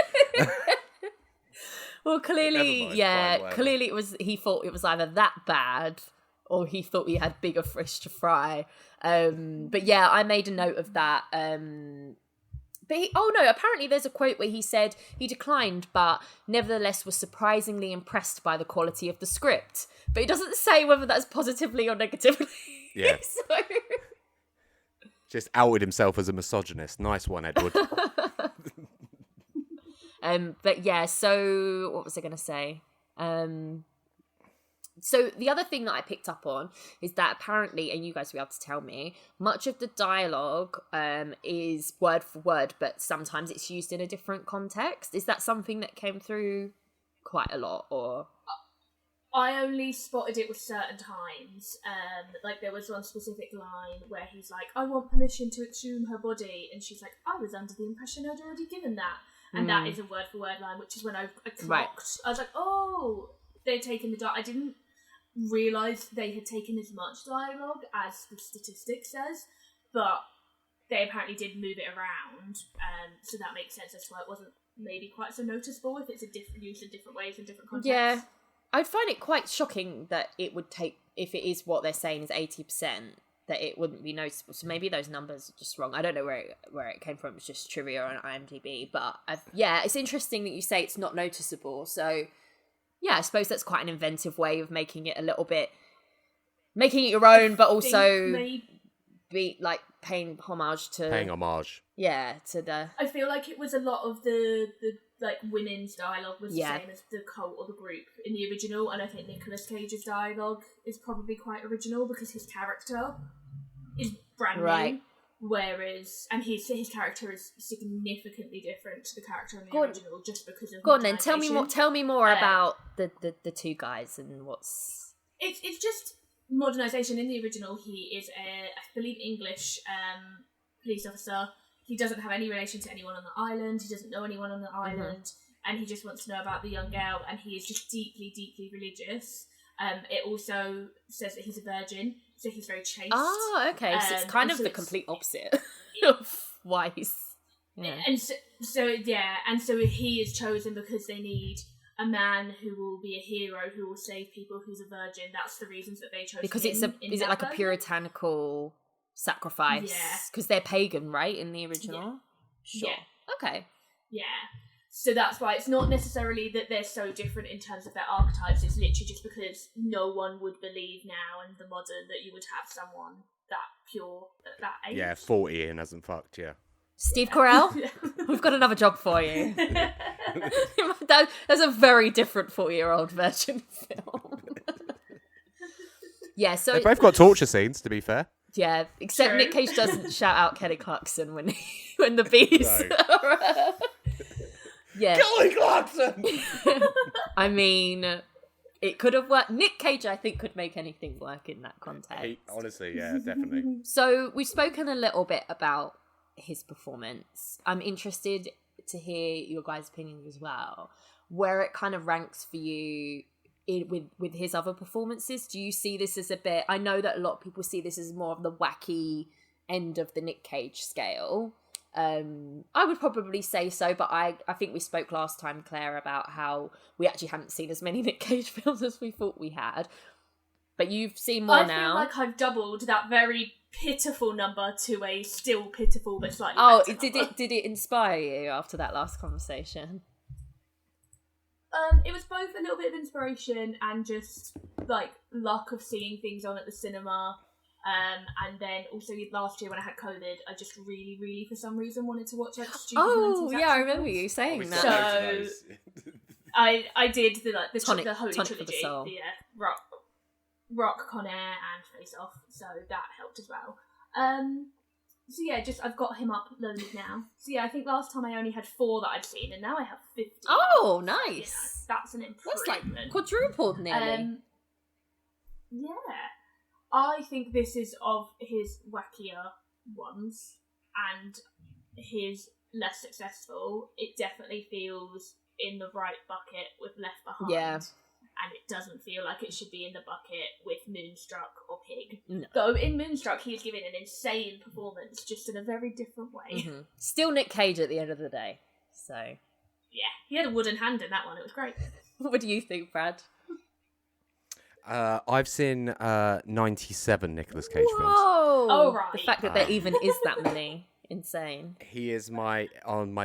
Well, clearly, mind, yeah, fine, clearly he thought it was either that bad or he thought he had bigger fish to fry. But yeah, I made a note of that. But apparently there's a quote where he said he declined, but nevertheless was surprisingly impressed by the quality of the script. But it doesn't say whether that's positively or negatively. Yeah. So... Just outed himself as a misogynist. Nice one, Edward. But yeah, so what was I going to say? So the other thing that I picked up on is that apparently, and you guys will be able to tell me, much of the dialogue is word for word, but sometimes it's used in a different context. Is that something that came through quite a lot, or...? I only spotted it with certain times. Like there was one specific line where he's like, I want permission to exhume her body. And she's like, I was under the impression I'd already given that. And that is a word for word line, which is when I clocked. Right. I was like, oh, they'd taken the I didn't realise they had taken as much dialogue as the statistic says, but they apparently did move it around. So that makes sense as to why it wasn't maybe quite so noticeable if it's a different use in different ways in different contexts. Yeah. I'd find it quite shocking that it would take, if it is what they're saying is 80%, that it wouldn't be noticeable. So maybe those numbers are just wrong. I don't know where it came from. It's just trivia on IMDb. But it's interesting that you say it's not noticeable. So yeah, I suppose that's quite an inventive way of making it a little bit, making it your own, but also be like paying homage. Yeah, to the... I feel like it was a lot of the like women's dialogue was the same as the cult or the group in the original, and I think Nicolas Cage's dialogue is probably quite original because his character is brand new, whereas his character is significantly different to the character in the original just because of. Go on then, tell me more about the two guys and what's. It's just modernisation. In the original, he is I believe English police officer. He doesn't have any relation to anyone on the island. He doesn't know anyone on the island, and he just wants to know about the young girl. And he is just deeply, deeply religious. It also says that he's a virgin, so he's very chaste. Oh, okay. So it's kind of the complete opposite of why he's. Yeah. And so he is chosen because they need a man who will be a hero, who will save people, who's a virgin. That's the reasons that they chose. Because him is it like a puritanical sacrifice? Because they're pagan, right, in the original? Sure. Okay. Yeah. So that's why it's not necessarily that they're so different in terms of their archetypes. It's literally just because no one would believe now in the modern that you would have someone that pure at that age. Yeah, 40 and hasn't fucked, yeah. Steve Carell, we've got another job for you. That's a very different 40-year-old version of film. Yeah, so they've both got torture scenes, to be fair. Yeah, except True. Nick Cage doesn't shout out Kelly Clarkson when the bees. No. Yeah, Kelly Clarkson. I mean, it could have worked. Nick Cage, I think, could make anything work in that context. Honestly, yeah, definitely. So we've spoken a little bit about his performance. I'm interested to hear your guys' opinions as well. Where it kind of ranks for you with his other performances. Do you see this as a bit? I know that a lot of people see this as more of the wacky end of the Nick Cage scale. I would probably say so, but I think we spoke last time, Claire, about how we actually haven't seen as many Nick Cage films as we thought we had. But you've seen more now. I feel like I've doubled that very pitiful number to a still pitiful but slightly better number. Did it inspire you after that last conversation? It was both a little bit of inspiration and just like luck of seeing things on at the cinema. And then also last year when I had COVID, I just really, really for some reason wanted to watch like stupid. Oh yeah, I remember you saying that. So I did the Holy Tonic Trilogy, for the Soul. Rock, Con Air, and Face Off. So that helped as well. So yeah, I've got him uploaded now. So yeah, I think last time I only had 4 that I'd seen, and now I have 50. Oh, nice. So, that's an improvement. That's like quadrupled nearly. Yeah. I think this is of his wackier ones and his less successful. It definitely feels in the right bucket with Left Behind. Yeah. And it doesn't feel like it should be in the bucket with Moonstruck or Pig. No. Though in Moonstruck he is giving an insane performance, just in a very different way. Mm-hmm. Still Nick Cage at the end of the day. So yeah, he had a wooden hand in that one. It was great. What do you think, Brad? I've seen 97 Nicolas Cage films. Oh, right. The fact that there even is that many. Insane. He is my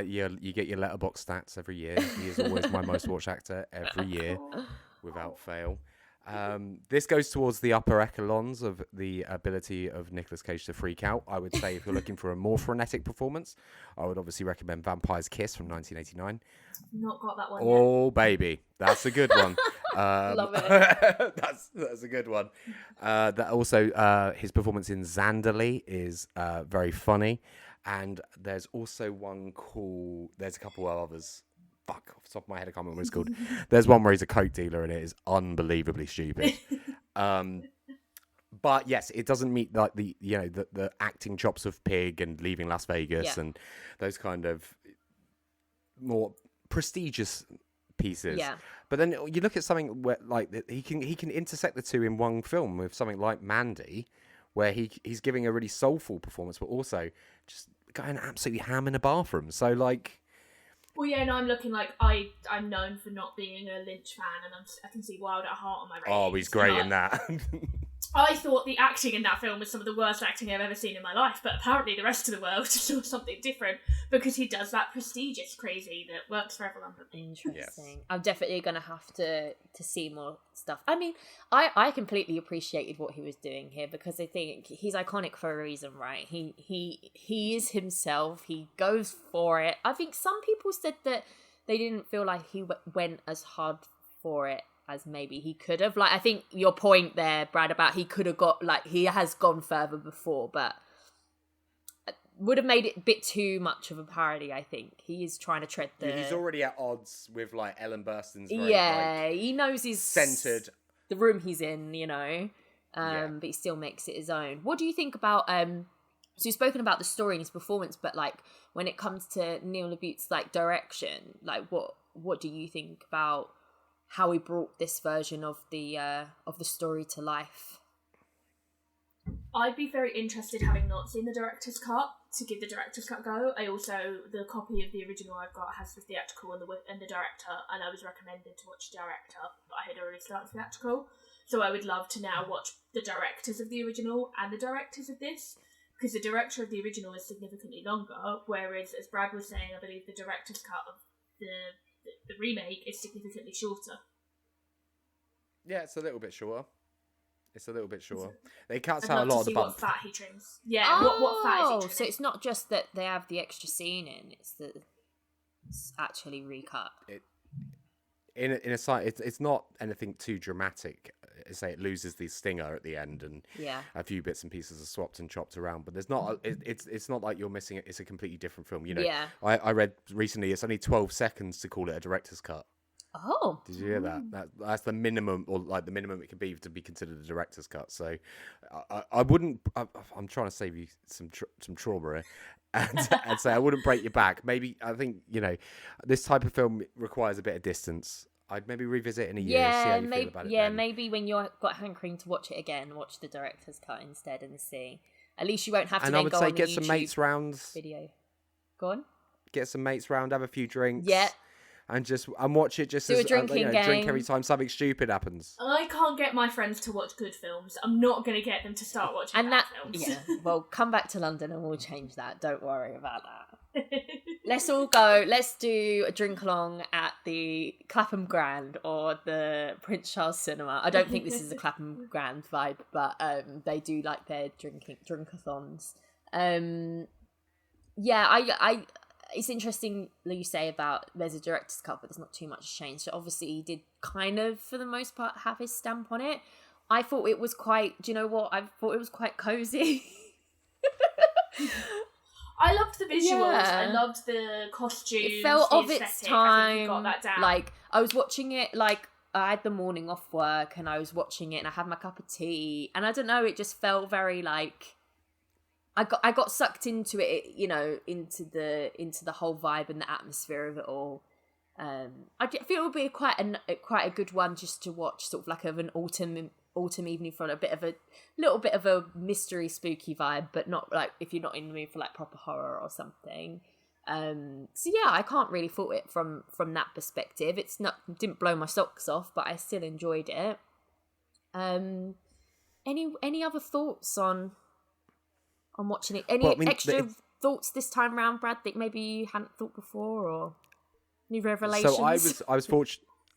year. You get your letterbox stats every year. He is always my most watched actor every year, without fail. This goes towards the upper echelons of the ability of Nicolas Cage to freak out. I would say if you're looking for a more frenetic performance, I would obviously recommend Vampire's Kiss from 1989. Not got that one Oh, yet. Baby. That's a good one. Love it. That's a good one. That also, his performance in Zanderley is very funny. And there's also one called... There's a couple of others. Fuck, off the top of my head, I can't remember what it's called. There's one where he's a coke dealer and it is unbelievably stupid. But yes, it doesn't meet like the acting chops of Pig and Leaving Las Vegas and those kind of more prestigious pieces. Yeah. But then you look at something where like he can intersect the two in one film with something like Mandy, where he's giving a really soulful performance, but also just going absolutely ham in a bathroom. So like. Well, yeah, no, I'm looking like I'm known for not being a Lynch fan, and I can see Wild at Heart on my ratings. Oh, he's great in that. I thought the acting in that film was some of the worst acting I've ever seen in my life, but apparently the rest of the world saw something different because he does that prestigious crazy that works for everyone but me. Interesting. Yes. I'm definitely going to have to see more stuff. I mean, I completely appreciated what he was doing here because I think he's iconic for a reason, right? He is himself. He goes for it. I think some people said that they didn't feel like he went as hard for it as maybe he could have. Like, I think your point there, Brad, about he could have got, like, he has gone further before, but would have made it a bit too much of a parody, I think. He is trying to tread the... He's already at odds with, like, Ellen Burstyn's very, he knows he's... centered. The room he's in, you know, but he still makes it his own. What do you think about... So you've spoken about the story and his performance, but, like, when it comes to Neil LaBute's, like, direction, like, what do you think about how he brought this version of the story to life? I'd be very interested, having not seen the director's cut, to give the director's cut a go. The copy of the original I've got has the theatrical and the director, and I was recommended to watch the director, but I had already started theatrical. So I would love to now watch the directors of the original and the directors of this, because the director of the original is significantly longer, whereas, as Brad was saying, I believe the director's cut of the remake is significantly shorter. Yeah, it's a little bit shorter. It's a little bit shorter. They cuts I'd out a love lot to of the see bump. what fat he trims. Yeah, what fat is he trimming? So it's not just that they have the extra scene in; it's that it's actually recut. In a side, it's not anything too dramatic. Say it loses the stinger at the end, and a few bits and pieces are swapped and chopped around. But there's not. It's not like you're missing it. It's a completely different film. You know. Yeah. I read recently it's only 12 seconds to call it a director's cut. Oh, did you hear that? That's the minimum, or like the minimum it can be to be considered a director's cut. So, I wouldn't. I'm trying to save you some trauma here, and say I wouldn't break your back. Maybe I think this type of film requires a bit of distance. I'd maybe revisit in a year, see how you feel about it. Yeah, maybe when you've got hankering to watch it again, watch the director's cut instead and see. At least you won't have to. And I would say get some mates round. Video. Go on. Get some mates round, have a few drinks. Yeah. And watch it just do as a drinking game. Drink every time something stupid happens. I can't get my friends to watch good films. I'm not going to get them to start watching bad films. Yeah. Well, come back to London and we'll change that. Don't worry about that. Let's all go. Let's do a drink along at the Clapham Grand or the Prince Charles Cinema. I don't think this is a Clapham Grand vibe, but they do like their drinkathons. It's interesting you say about there's a director's cut, but there's not too much change. So obviously he did kind of, for the most part, have his stamp on it. I thought it was quite, do you know what? I thought it was quite cozy. I loved the visuals. Yeah. I loved the costumes. It felt of its time. I think you got that down. Like, I was watching it, like, I had the morning off work and I was watching it and I had my cup of tea. And I don't know, it just felt very, like, I got sucked into it, into the whole vibe and the atmosphere of it all. I feel it would be quite a good one just to watch, sort of like of an autumn evening for a little bit of a mystery spooky vibe, but not like if you're not in the mood for like proper horror or something. So yeah, I can't really fault it from that perspective. Didn't blow my socks off, but I still enjoyed it. Any other thoughts on watching it? Any extra thoughts this time round, Brad, that maybe you hadn't thought before, or new revelations? So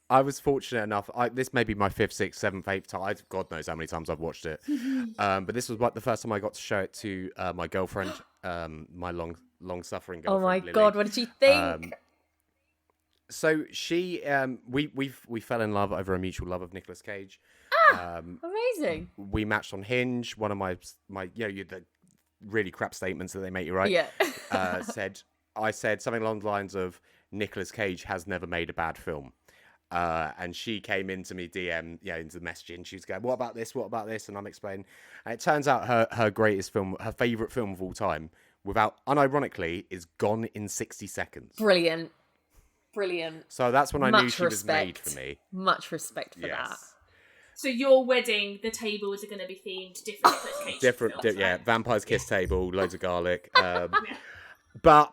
I was fortunate enough. This may be my 5th, 6th, 7th, 8th time. God knows how many times I've watched it. But this was the first time I got to show it to my girlfriend, my long-suffering girlfriend. Oh my Lily. God, what did she think? So she, we fell in love over a mutual love of Nicolas Cage. Amazing. We matched on Hinge. One of my the really crap statements that they make you write. Yeah. I said something along the lines of Nicolas Cage has never made a bad film. And she came into me DM, into the messaging. She was going, what about this? And I'm explaining. And it turns out her greatest film, her favourite film of all time, unironically, is Gone in 60 Seconds. Brilliant. So that's when I knew she was made for me. Much respect for that. So your wedding, the tables are going to be themed different. Right? Vampire's Kiss table, loads of garlic. But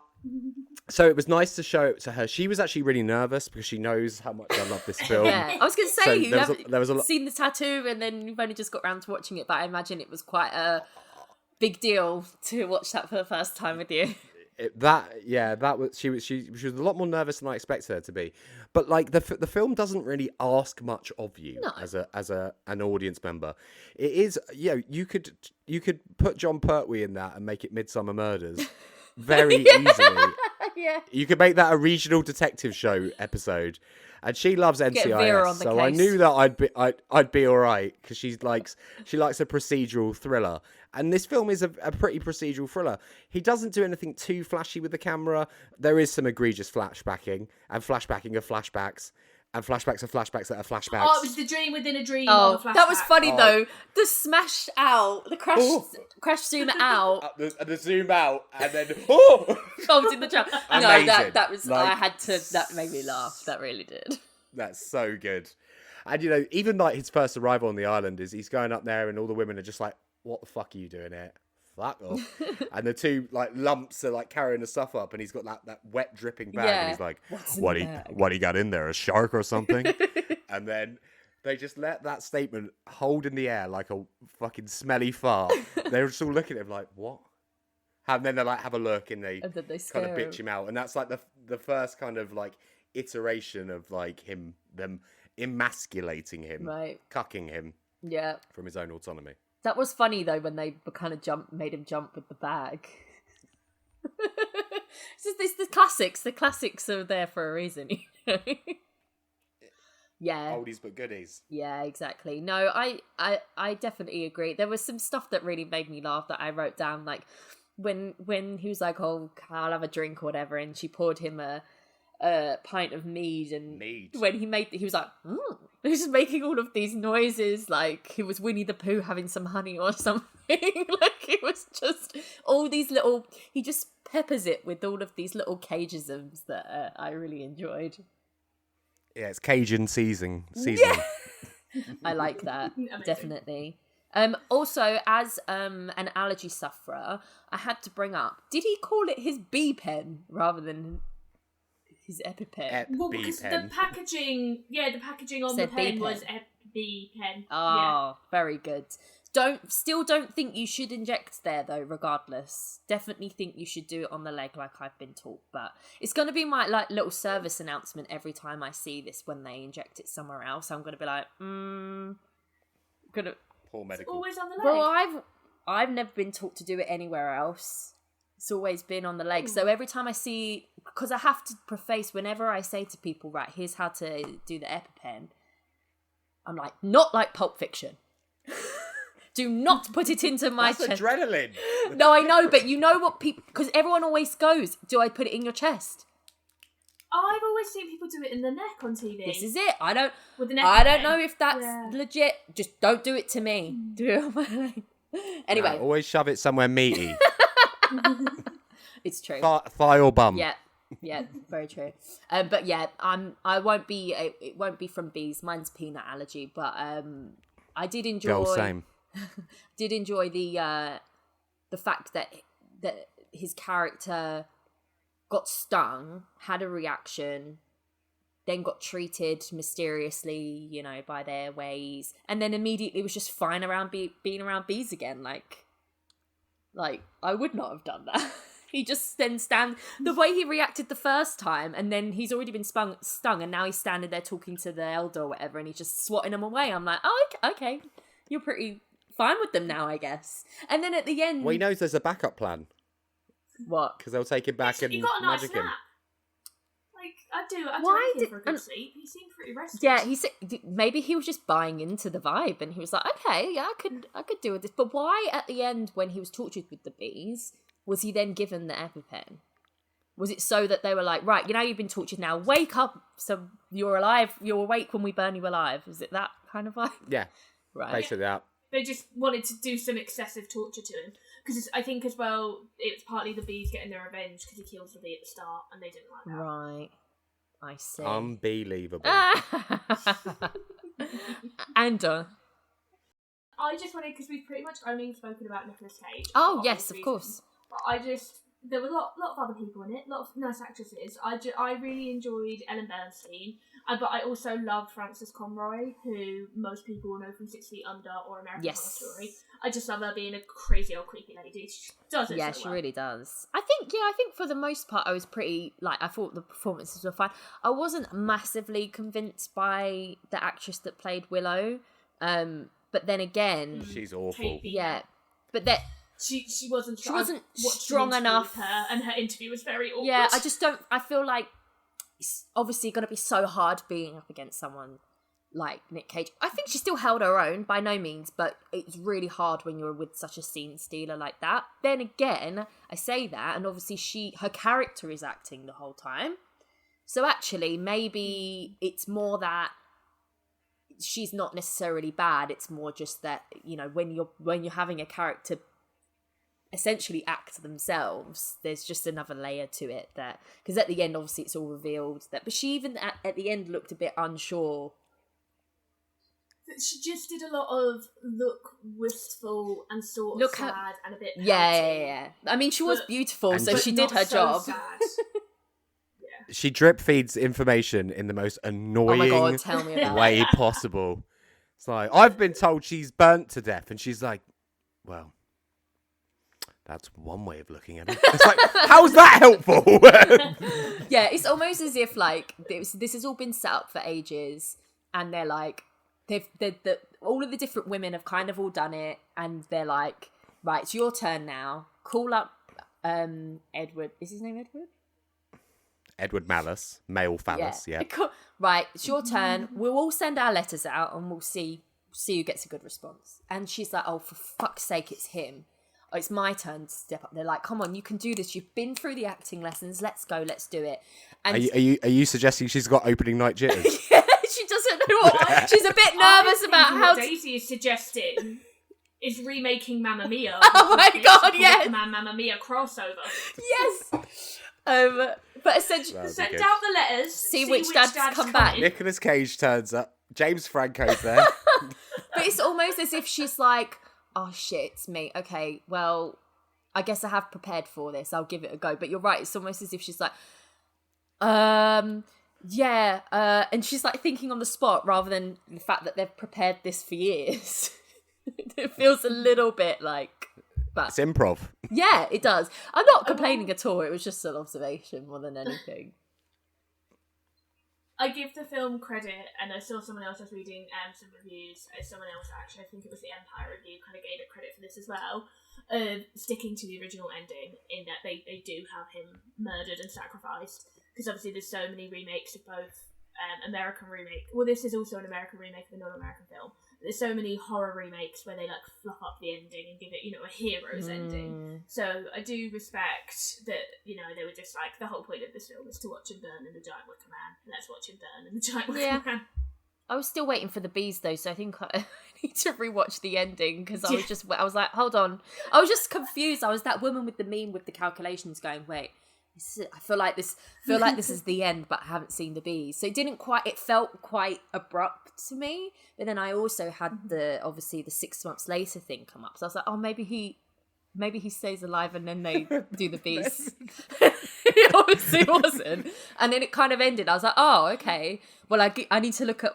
so it was nice to show it to her. She was actually really nervous because she knows how much I love this film. Yeah, I was going to say there was seen the tattoo and then you've only just got around to watching it, but I imagine it was quite a big deal to watch that for the first time with you. She was a lot more nervous than I expected her to be, but like the film doesn't really ask much of you as an audience member. It is you could put John Pertwee in that and make it Midsummer Murders very easily. Yeah, you could make that a regional detective show episode, and she loves NCIS, so I knew that I'd be all right because she likes a procedural thriller. And this film is a pretty procedural thriller. He doesn't do anything too flashy with the camera. There is some egregious flashbacking of flashbacks. And flashbacks of flashbacks that are flashbacks. Oh, it was the dream within a dream. Oh, that was funny though. The smash out, the crash zoom out. The zoom out, and then comes in the trap. No, that was that made me laugh. That really did. That's so good. And even like his first arrival on the island is he's going up there, and all the women are just like, what the fuck are you doing here? Fuck off. And the two like lumps are like carrying the stuff up, and he's got that wet dripping bag, and he's like, what he got in there, a shark or something? And then they just let that statement hold in the air like a fucking smelly fart. They're just all looking at him like, what? And then they like have a look and they kind of bitch him out. And that's like the first kind of like iteration of like them emasculating him, right, cucking him. Yeah. From his own autonomy. That was funny though when they kind of made him jump with the bag. It's the classics. The classics are there for a reason, you know? Yeah. Oldies but goodies. Yeah, exactly. No, I definitely agree. There was some stuff that really made me laugh that I wrote down, like when he was like, "Oh, I'll have a drink" or whatever, and she poured him a pint of mead, and when he was like, he was just making all of these noises like he was Winnie the Pooh having some honey or something. Like it was just all these little, he just peppers it with all of these little cageisms that I really enjoyed. Yeah, it's Cajun season. Yeah. I like that. Definitely. Also, as an allergy sufferer, I had to bring up, did he call it his bee pen rather than his EpiPen? Well, because the packaging on the pen was EpiPen. Oh, very good. Don't think you should inject there though, regardless. Definitely think you should do it on the leg like I've been taught. But it's going to be my like little service announcement every time I see this when they inject it somewhere else. I'm going to be like, Poor medical. It's always on the leg. Well, I've never been taught to do it anywhere else. It's always been on the leg. So every time I see, because I have to preface whenever I say to people, right, here's how to do the EpiPen, I'm like, not like Pulp Fiction. Do not put it into my chest. That's adrenaline. No, I know, but you know what people... Because everyone always goes, do I put it in your chest? I've always seen people do it in the neck on TV. This is it. I don't know if that's legit. Just don't do it to me. Do it on my leg. Anyway. No, always shove it somewhere meaty. It's true. Thigh or bum. Yeah, very true. But yeah, I won't be... It won't be from bees. Mine's peanut allergy. But I did enjoy... Girl, same. Did enjoy the fact that his character got stung, had a reaction, then got treated mysteriously, you know, by their ways, and then immediately was just fine around being around bees again. Like I would not have done that. He just then the way he reacted the first time, and then he's already been stung, and now he's standing there talking to the elder or whatever, and he's just swatting them away. I'm like, oh, okay, you're pretty fine with them now, I guess. And then at the end... Well, he knows there's a backup plan. What? Because they'll take him back and got a nice magic him. nap. Like, I do like him for a good sleep. He seemed pretty rested. Yeah, maybe he was just buying into the vibe, and he was like, okay, yeah, I could deal with this. But why at the end, when he was tortured with the bees, was he then given the EpiPen? Was it so that they were like, right, you know, you've been tortured now, wake up, so you're alive, you're awake when we burn you alive? Was it that kind of vibe? Yeah, right. Basically that. They just wanted to do some excessive torture to him. Because I think as well, it's partly the bees getting their revenge because he kills the bee at the start and they didn't like that. Right. I see. Unbelievable. And I just wanted, because we've pretty much only spoken about Nicolas Cage. Oh, yes, of course. But there were a lot of other people in it, a lot of nice actresses. I really enjoyed Ellen Bernstein, but I also loved Frances Conroy, who most people will know from 6 Feet Under or American Horror Story. I just love her being a crazy old creepy lady. She does it so well. She really does. I think for the most part I was pretty, like, I thought the performances were fine. I wasn't massively convinced by the actress that played Willow, but then again... She's awful. Yeah, but that... She wasn't strong enough. Her, and her interview was very awkward. Yeah, I feel like it's obviously going to be so hard being up against someone like Nick Cage. I think she still held her own, by no means, but it's really hard when you're with such a scene stealer like that. Then again, I say that, and obviously her character is acting the whole time. So actually, maybe it's more that she's not necessarily bad. It's more just that, you know, when you're having a character essentially act themselves, there's just another layer to it, that because at the end obviously it's all revealed that, but she even at the end looked a bit unsure. She just did a lot of look wistful and sort of sad and a bit pouty. Yeah. I mean, she was beautiful, so she did her job. She drip feeds information in the most annoying tell me about way possible. It's like, I've been told she's burnt to death, and she's like, well, that's one way of looking at it. It's like, how's that helpful? Yeah, it's almost as if like this has all been set up for ages, and they're like, all of the different women have kind of all done it, and they're like, right, it's your turn now. Call up Edward. Is his name Edward? Edward Malice, male phallus, yeah. Right, it's your turn. We'll all send our letters out and we'll see who gets a good response. And she's like, oh, for fuck's sake, it's him. Oh, it's my turn to step up. They're like, come on, you can do this. You've been through the acting lessons. Let's go. Let's do it. And are you suggesting she's got opening night jitters? Yeah, she doesn't know what. She's a bit nervous about how. What Daisy is suggesting is remaking Mamma Mia. Oh my god, yes. Wicker Man Mamma Mia crossover. Yes. But essentially, send out the letters. See which dads come back. Nicolas Cage turns up. James Franco's there. But it's almost as if she's like, oh shit, it's me. Okay, well, I guess I have prepared for this. I'll give it a go. But you're right. It's almost as if she's like, yeah. And she's like thinking on the spot rather than the fact that they've prepared this for years. It feels a little bit like. But it's improv. Yeah, it does. I'm not complaining at all. It was just an observation more than anything. I give the film credit, and I saw someone else was reading some reviews. Someone else, actually, I think it was the Empire review, kind of gave it credit for this as well. Sticking to the original ending, in that they do have him murdered and sacrificed. Because obviously there's so many remakes of both American remake. Well, this is also an American remake of a non-American film. There's so many horror remakes where they like fluff up the ending and give it, a hero's ending. So I do respect that, they were just like, the whole point of this film is to watch him burn in the giant Wicker Man. Let's watch him burn in the giant Wicker Man. I was still waiting for the bees though, so I think I need to rewatch the ending because I was like, hold on. I was just confused. I was that woman with the meme with the calculations going, wait. I feel like this is the end, but I haven't seen the bees. So it felt quite abrupt to me. But then I also had the 6 months later thing come up. So I was like, oh, maybe he stays alive and then they do the bees. It obviously wasn't. And then it kind of ended. I was like, oh, okay. Well, I need to look at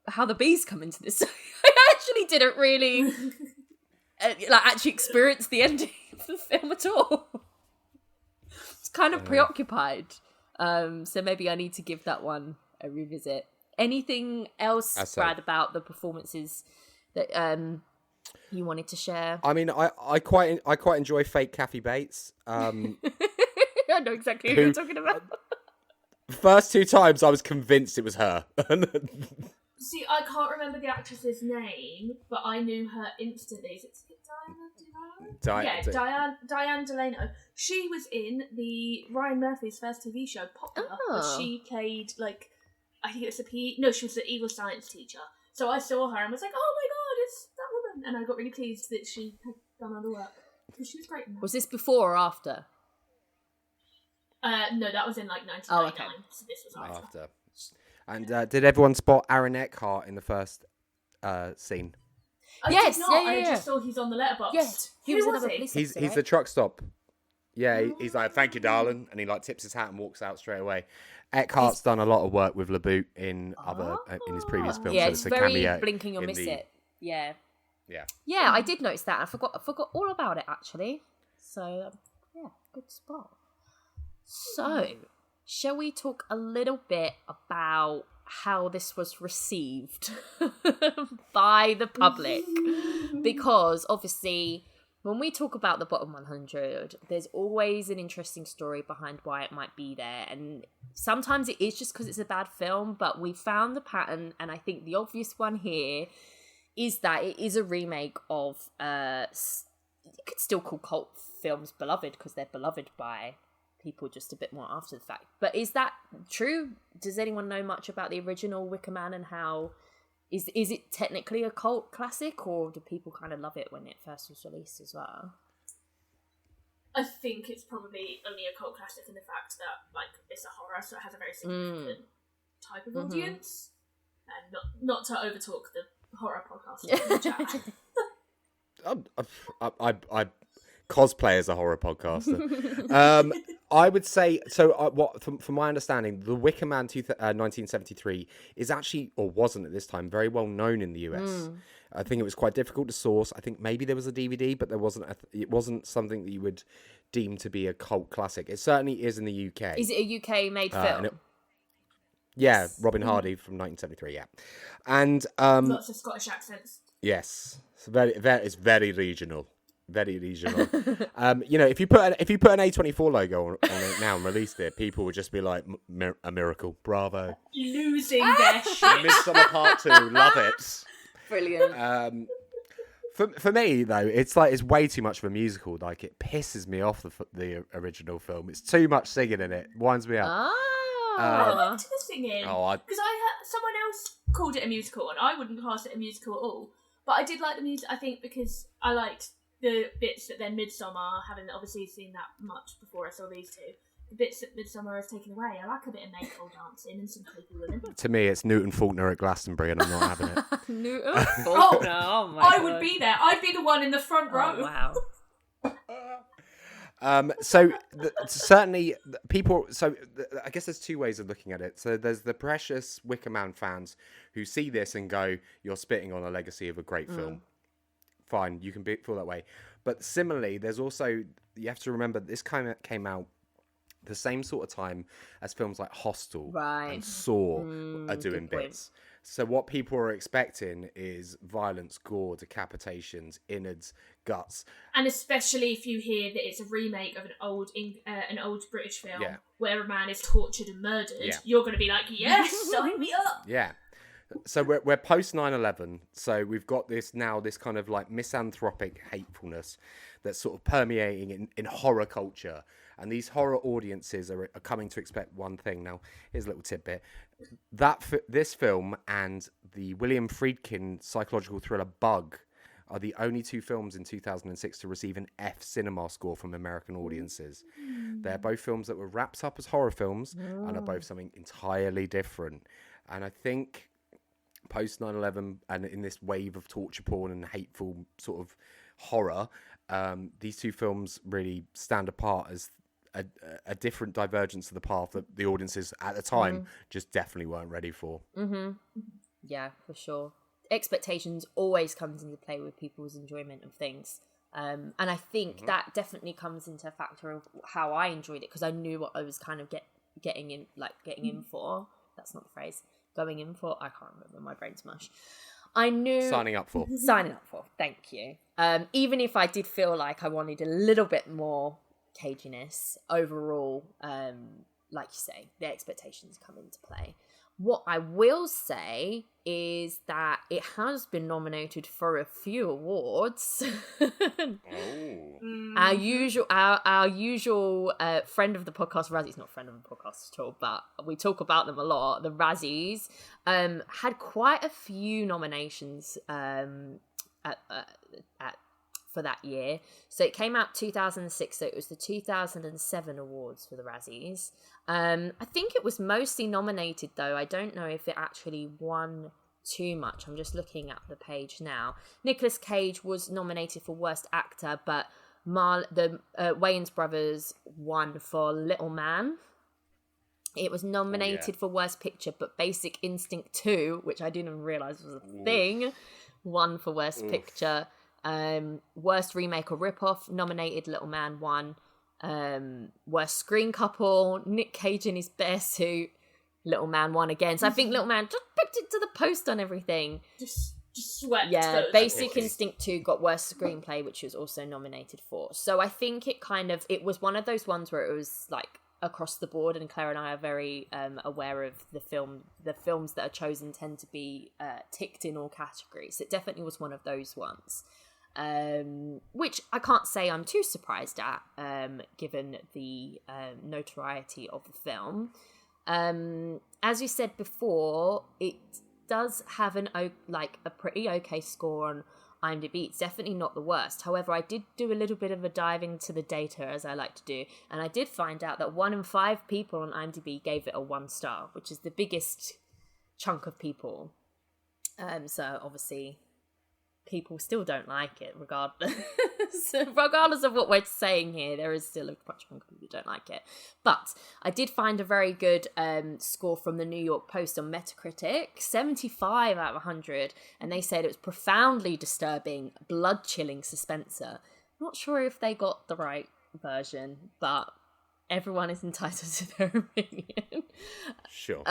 how the bees come into this. I actually didn't really actually experience the ending of the film at all. Kind of preoccupied, so maybe I need to give that one a revisit. Anything else, Brad, about the performances that you wanted to share? I mean, I quite enjoy fake Kathy Bates. I know exactly who you're talking about. First 2 times I was convinced it was her. See, I can't remember the actress's name, but I knew her instantly. Is it Diane Delano. She was in the Ryan Murphy's first TV show, Popular, where she played, I think it was she was the evil science teacher. So I saw her and was like, oh my god, it's that woman. And I got really pleased that she had done other work. Because she was great in that. Was this before or after? No, that was in 1999. Oh, okay. So this was after. And did everyone spot Aaron Eckhart in the first scene? I did not. I just saw he's on the letterbox. Yes, Who was he? He's the truck stop. Yeah, he's like, thank you, darling, and he tips his hat and walks out straight away. Eckhart's done a lot of work with LeBoot in in his previous films. Yeah, so it's very blink and you'll miss it. Yeah. Yeah, I did notice that. I forgot all about it actually. So yeah, good spot. So, shall we talk a little bit about how this was received by the public? Because obviously, when we talk about the bottom 100, there's always an interesting story behind why it might be there. And sometimes it is just because it's a bad film, but we found the pattern. And I think the obvious one here is that it is a remake of, you could still call cult films beloved because they're beloved by people just a bit more after the fact. But is that true? Does anyone know much about the original Wicker Man and how is it technically a cult classic, or do people kind of love it when it first was released as well? I think it's probably only a cult classic in the fact that it's a horror, so it has a very significant type of audience, and not to overtalk the horror podcast in the chat. I cosplay as a horror podcaster. I would say so. From my understanding, the Wicker Man 1973 is actually, or wasn't at this time, very well known in the US. I think it was quite difficult to source. I think maybe there was a DVD, but there wasn't. It wasn't something that you would deem to be a cult classic. It certainly is in the UK. Is it a UK made film? Yeah, Robin Hardy from 1973. Yeah, and lots of Scottish accents. Yes, it's very regional. Very regional. If you put an A24 logo on it now and released it, people would just be like, a miracle, bravo. Losing their shit. Midsummer Part 2, love it. Brilliant. For me though, it's like it's way too much of a musical. Like it pisses me off the original film. It's too much singing in it. Winds me up. I liked the singing because I heard someone else called it a musical, and I wouldn't class it a musical at all. But I did like the music. I think because I liked the bits that then Midsommar, having obviously seen that much before I saw these two, the bits that Midsommar has taken away. I like a bit of maypole dancing and some creepy women. To me, it's Newton Faulkner at Glastonbury, and I'm not having it. Newton Faulkner. Oh my I God. would be there. I'd be the one in the front row. Oh, wow. Certainly people. I guess there's two ways of looking at it. So there's the precious Wicker Man fans who see this and go, "You're spitting on a legacy of a great film." Fine, you can feel that way. But similarly, there's also, you have to remember this came out the same sort of time as films like Hostel and Saw are doing bits. So what people are expecting is violence, gore, decapitations, innards, guts. And especially if you hear that it's a remake of an old British film where a man is tortured and murdered, you're going to be like, yes, sign me up. Yeah. So we're post 9/11, so we've got this kind of like misanthropic hatefulness that's sort of permeating in horror culture, and these horror audiences are coming to expect one thing. Now, here's a little tidbit: this film and the William Friedkin psychological thriller Bug are the only two films in 2006 to receive an F cinema score from American audiences. They're both films that were wrapped up as horror films and are both something entirely different. And I think post 9/11 and in this wave of torture porn and hateful sort of horror, these two films really stand apart as a different divergence of the path that the audiences at the time just definitely weren't ready for. Yeah, for sure. Expectations always comes into play with people's enjoyment of things. And I think that definitely comes into a factor of how I enjoyed it, because I knew what I was kind of getting in for. That's not the phrase. Going in for, I can't remember, my brain's mush. I knew... Signing up for, thank you. Even if I did feel like I wanted a little bit more caginess, overall, like you say, the expectations come into play. What I will say is that it has been nominated for a few awards. Our usual friend of the podcast, Razzie's not friend of the podcast at all, but we talk about them a lot. The Razzies had quite a few nominations for that year. So it came out 2006, so it was the 2007 awards for the Razzies. I think it was mostly nominated, though. I don't know if it actually won too much. I'm just looking at the page now. Nicolas Cage was nominated for Worst Actor, but the Wayans brothers won for Little Man. It was nominated for Worst Picture, but Basic Instinct 2, which I didn't even realise was a thing, won for Worst Picture. Worst Remake or Ripoff, nominated Little Man won. Worst Screen Couple, Nick Cage in his bear suit, Little Man won again. So I think Little Man just picked it to the post on everything. Just swept. Yeah, Basic Instinct 2 got Worst Screenplay, which was also nominated for. So I think it was one of those ones where it was like across the board, and Claire and I are very aware of the films that are chosen tend to be ticked in all categories. It definitely was one of those ones. Which I can't say I'm too surprised at, given the notoriety of the film. As you said before, it does have a pretty okay score on IMDb. It's definitely not the worst. However, I did do a little bit of a dive into the data, as I like to do, and I did find out that 1 in 5 people on IMDb gave it a 1 star, which is the biggest chunk of people. So obviously people still don't like it, regardless of what we're saying here. There is still a bunch of people who don't like it. But I did find a very good score from the New York Post on Metacritic, 75 out of 100, and they said it was profoundly disturbing, blood-chilling suspenser. Not sure if they got the right version, but everyone is entitled to their opinion. Sure.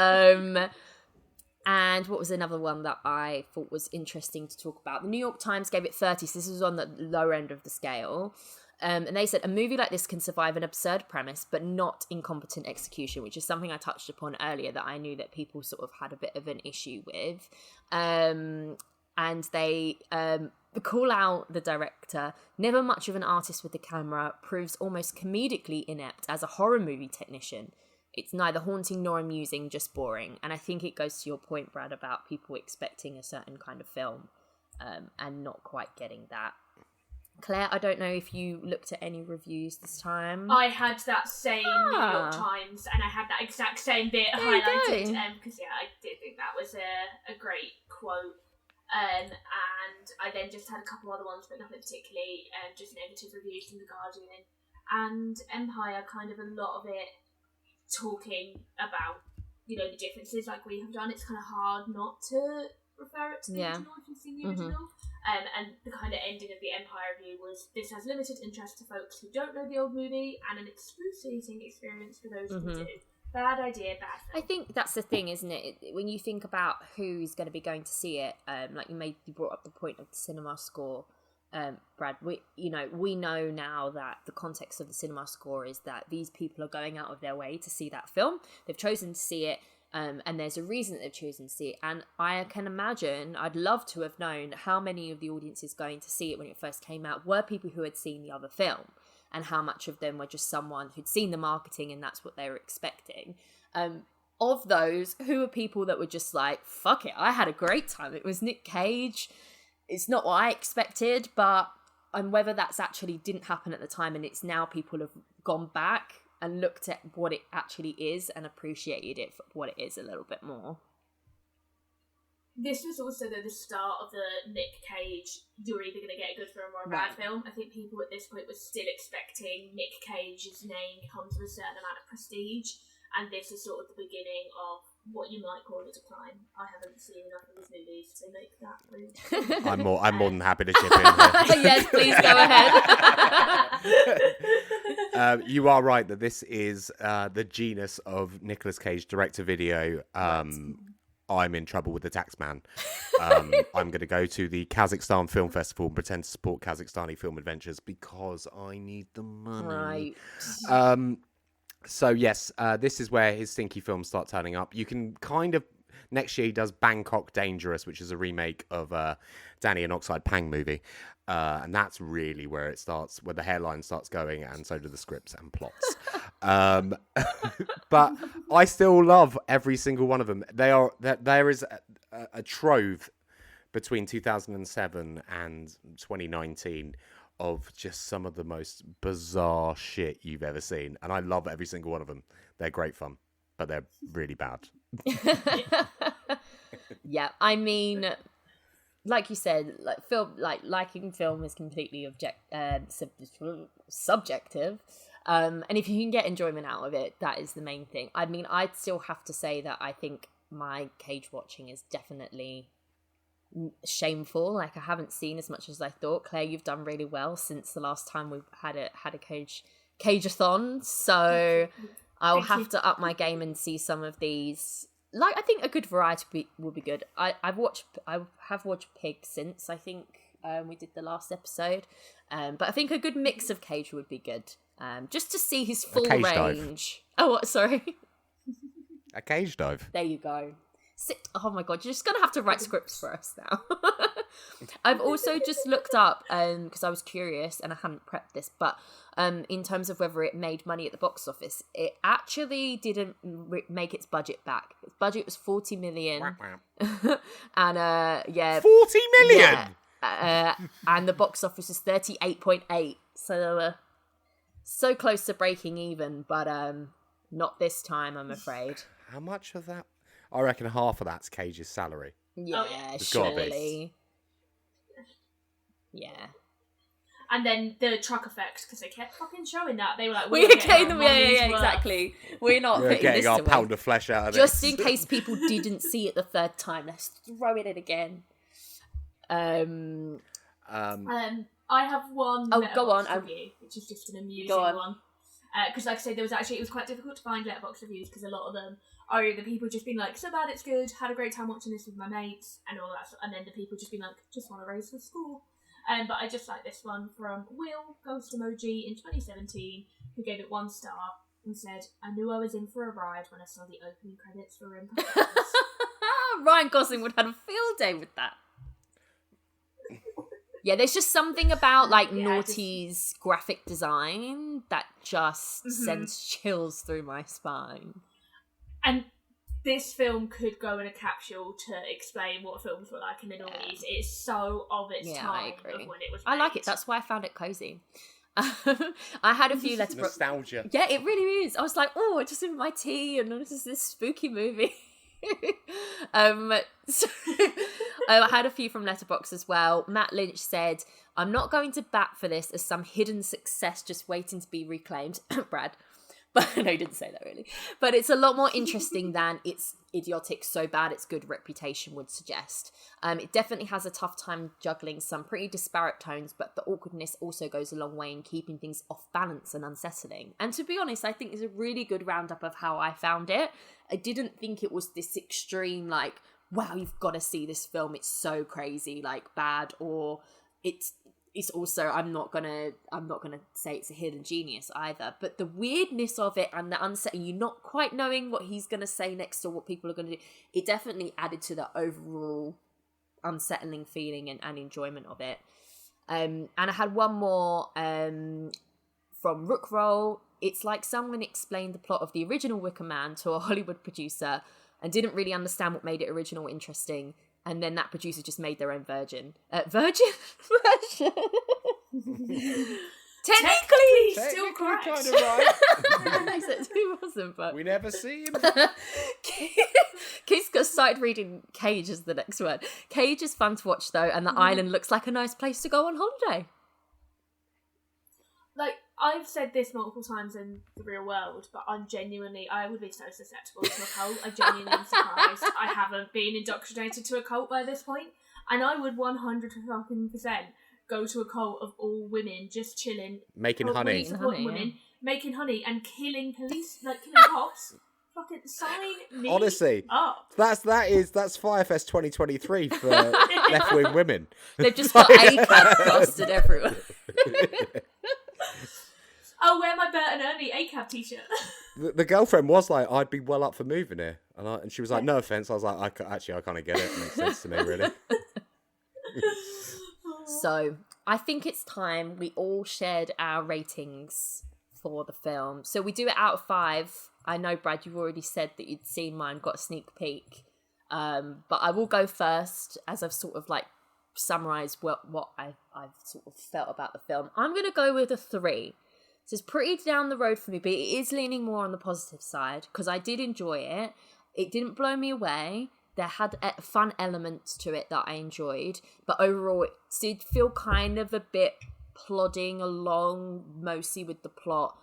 And what was another one that I thought was interesting to talk about? The New York Times gave it 30, so this was on the lower end of the scale. And they said, a movie like this can survive an absurd premise, but not incompetent execution, which is something I touched upon earlier that I knew that people sort of had a bit of an issue with. And they call out the director, never much of an artist with the camera, proves almost comedically inept as a horror movie technician. It's neither haunting nor amusing, just boring. And I think it goes to your point, Brad, about people expecting a certain kind of film and not quite getting that. Claire, I don't know if you looked at any reviews this time. I had that same New York Times, and I had that exact same bit highlighted because I did think that was a great quote. And I then just had a couple other ones, but nothing particularly, just negative reviews from The Guardian. And Empire, kind of a lot of it talking about, the differences like we have done. It's kind of hard not to refer it to the original if you've seen the original. And the kind of ending of the Empire review was, this has limited interest to folks who don't know the old movie and an excruciating experience for those who do. Bad idea, bad film. I think that's the thing, isn't it? When you think about who's going to be going to see it, like you brought up the point of the cinema score, Brad. We know now that the context of the cinema score is that these people are going out of their way to see that film. They've chosen to see it. And there's a reason that they've chosen to see it. And I can imagine, I'd love to have known how many of the audiences going to see it when it first came out were people who had seen the other film, and how much of them were just someone who'd seen the marketing and that's what they were expecting. Of those, who are people that were just like, fuck it, I had a great time. It was Nick Cage. It's not what I expected, but whether that's actually didn't happen at the time and it's now people have gone back and looked at what it actually is and appreciated it for what it is a little bit more. This was also the start of the Nick Cage, you're either going to get a good film or a bad film. I think people at this point were still expecting Nick Cage's name comes with a certain amount of prestige, and this is sort of the beginning of what you might call a decline. I haven't seen enough of his movies to make that move. I'm more than happy to chip in here. Yes, please go ahead. You are right that this is the genus of Nicolas Cage direct-to-video. I'm in trouble with the tax man. I'm going to go to the Kazakhstan Film Festival and pretend to support Kazakhstani film adventures because I need the money. Right. So yes, this is where his stinky films start turning up. You can kind of... Next year he does Bangkok Dangerous, which is a remake of Danny and Oxide Pang movie. And that's really where it starts, where the hairline starts going, and so do the scripts and plots. But I still love every single one of them. There is a trove between 2007 and 2019 of just some of the most bizarre shit you've ever seen. And I love every single one of them. They're great fun, but they're really bad. Yeah, I mean, like you said, liking film is completely subjective. And if you can get enjoyment out of it, that is the main thing. I mean, I'd still have to say that I think my Cage watching is definitely shameful. Like, I haven't seen as much as I thought. Claire, you've done really well since the last time we've had a Cage-a-thon. So I'll have to up my game and see some of these. Like, I think a good variety would be good. I have watched Pig since I think we did the last episode, but I think a good mix of Cage would be good, just to see his full range. Dive. Oh, what? Sorry. A cage dive. There you go. Oh my god, you're just gonna have to write scripts for us now. I've also just looked up because I was curious and I hadn't prepped this, but in terms of whether it made money at the box office, it actually didn't make its budget back. Its budget was 40 million. And 40 million. Yeah, and the box office is 38.8. So they were so close to breaking even, but not this time, I'm afraid. How much of that? I reckon half of that's Cage's salary. Yeah, surely. Yeah. And then the truck effects, because they kept fucking showing that. They were like, we're getting them, yeah, exactly. We're not We're putting getting this our away. pound of flesh out of Just this. in case people didn't see it the third time, let's throw it in again. I have one. Oh, go on. Review, which is just an amusing one. Because, like I said, it was quite difficult to find letterbox reviews because a lot of them are the people just being like, so bad it's good, had a great time watching this with my mates, and all that, and then the people just being like, just want to raise the score. But I just like this one from Will Ghost Emoji in 2017, who gave it 1 star and said, I knew I was in for a ride when I saw the opening credits for Empire. Ryan Gosling would have a field day with that. Yeah, there's just something about Naughty's graphic design that just sends chills through my spine. And this film could go in a capsule to explain what films were like in the 90s. It's so of its time of when it was made. I like it. That's why I found it cozy. I had a few Letterboxd nostalgia. Yeah, it really is. I was like, oh, just in my tea, and this is this spooky movie. So, I had a few from Letterboxd as well. Matt Lynch said, I'm not going to bat for this as some hidden success just waiting to be reclaimed. Brad. But no, he didn't say that really. But it's a lot more interesting than its idiotic, so bad it's good reputation would suggest. It definitely has a tough time juggling some pretty disparate tones, but the awkwardness also goes a long way in keeping things off balance and unsettling. And to be honest, I think it's a really good roundup of how I found it. I didn't think it was this extreme, like, wow, you've got to see this film, it's so crazy, like bad, or it's also, I'm not gonna say it's a hidden genius either, but the weirdness of it and the unsettling, you not quite knowing what he's gonna say next or what people are gonna do, it definitely added to the overall unsettling feeling and enjoyment of it. And I had one more from Rookroll. It's like someone explained the plot of the original Wicker Man to a Hollywood producer and didn't really understand what made it original or interesting. And then that producer just made their own version. Version? Technically still correct. Kind of right. Except he wasn't, but... We never see him. Keith's got started reading Cage as the next word. Cage is fun to watch, though, and the island looks like a nice place to go on holiday. Like, I've said this multiple times in the real world, but I would be so susceptible to a cult. I genuinely am surprised I haven't been indoctrinated to a cult by this point. And I would 100% go to a cult of all women just chilling. Making honey. Supporting women, making honey and killing police, like killing cops. Fucking sign me Honestly, up. That's Firefest 2023 for left-wing women. They've just got ACAB plastered everywhere. I'll wear my Bert and Ernie ACAB t-shirt. The girlfriend was like, I'd be well up for moving here. And she was like, no offence. I was like, I kind of get it. It makes sense to me, really. So, I think it's time we all shared our ratings for the film. So, we do it out of 5. I know, Brad, you've already said that you'd seen mine, got a sneak peek. But I will go first, as I've sort of like summarised what I've sort of felt about the film. I'm going to go with a 3. So it's pretty down the road for me, but it is leaning more on the positive side because I did enjoy it. It didn't blow me away. There had fun elements to it that I enjoyed, but overall it did feel kind of a bit plodding along, mostly with the plot.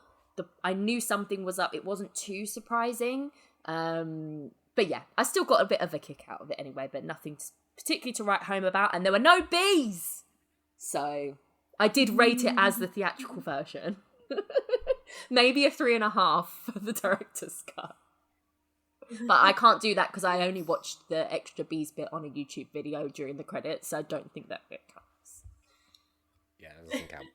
I knew something was up. It wasn't too surprising. But yeah, I still got a bit of a kick out of it anyway, but nothing particularly to write home about. And there were no bees! So I did rate it as the theatrical version. Maybe a 3.5 for the director's cut. But I can't do that because I only watched the extra bees bit on a YouTube video during the credits, so I don't think that bit counts. Yeah, that doesn't count.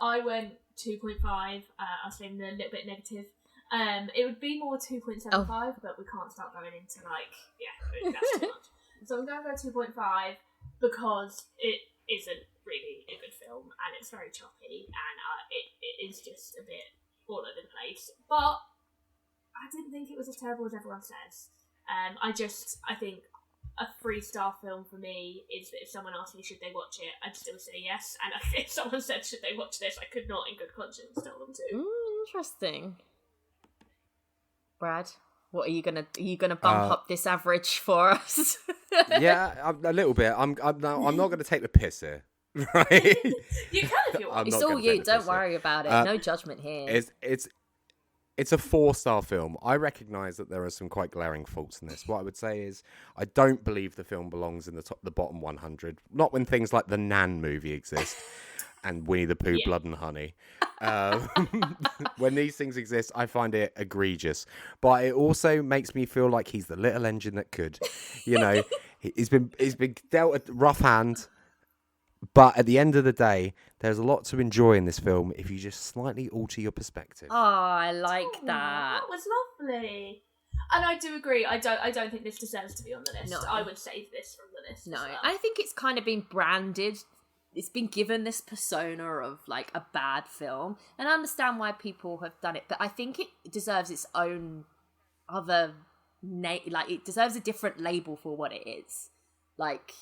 I went 2.5. I was feeling a little bit negative. It would be more 2.75, but we can't start going into that's too much. So I'm going to go 2.5 because it isn't really a good film and it's very choppy and it is just a bit all over the place. But I didn't think it was as terrible as everyone says. I think a 3-star film for me is that if someone asked me should they watch it, I'd still say yes. And if someone said should they watch this, I could not in good conscience tell them to. Interesting. Brad, what are you gonna bump up this average for us? Yeah, a little bit. I'm not going to take the piss here, right? You can if you want. It's all you. Don't worry about it. No judgment here. It's a 4-star film. I recognise that there are some quite glaring faults in this. What I would say is I don't believe the film belongs in the bottom 100. Not when things like the Nan movie exist. and Winnie the Pooh, Blood and Honey. When these things exist, I find it egregious. But it also makes me feel like he's the little engine that could. You know, he's been dealt a rough hand. But at the end of the day, there's a lot to enjoy in this film if you just slightly alter your perspective. Oh, I like that. That was lovely. And I do agree. I don't think this deserves to be on the list. No. I would save this from the list. No, as well. I think it's kind of been branded. It's been given this persona of like a bad film, and I understand why people have done it. But I think it deserves its own other like it deserves a different label for what it is. Like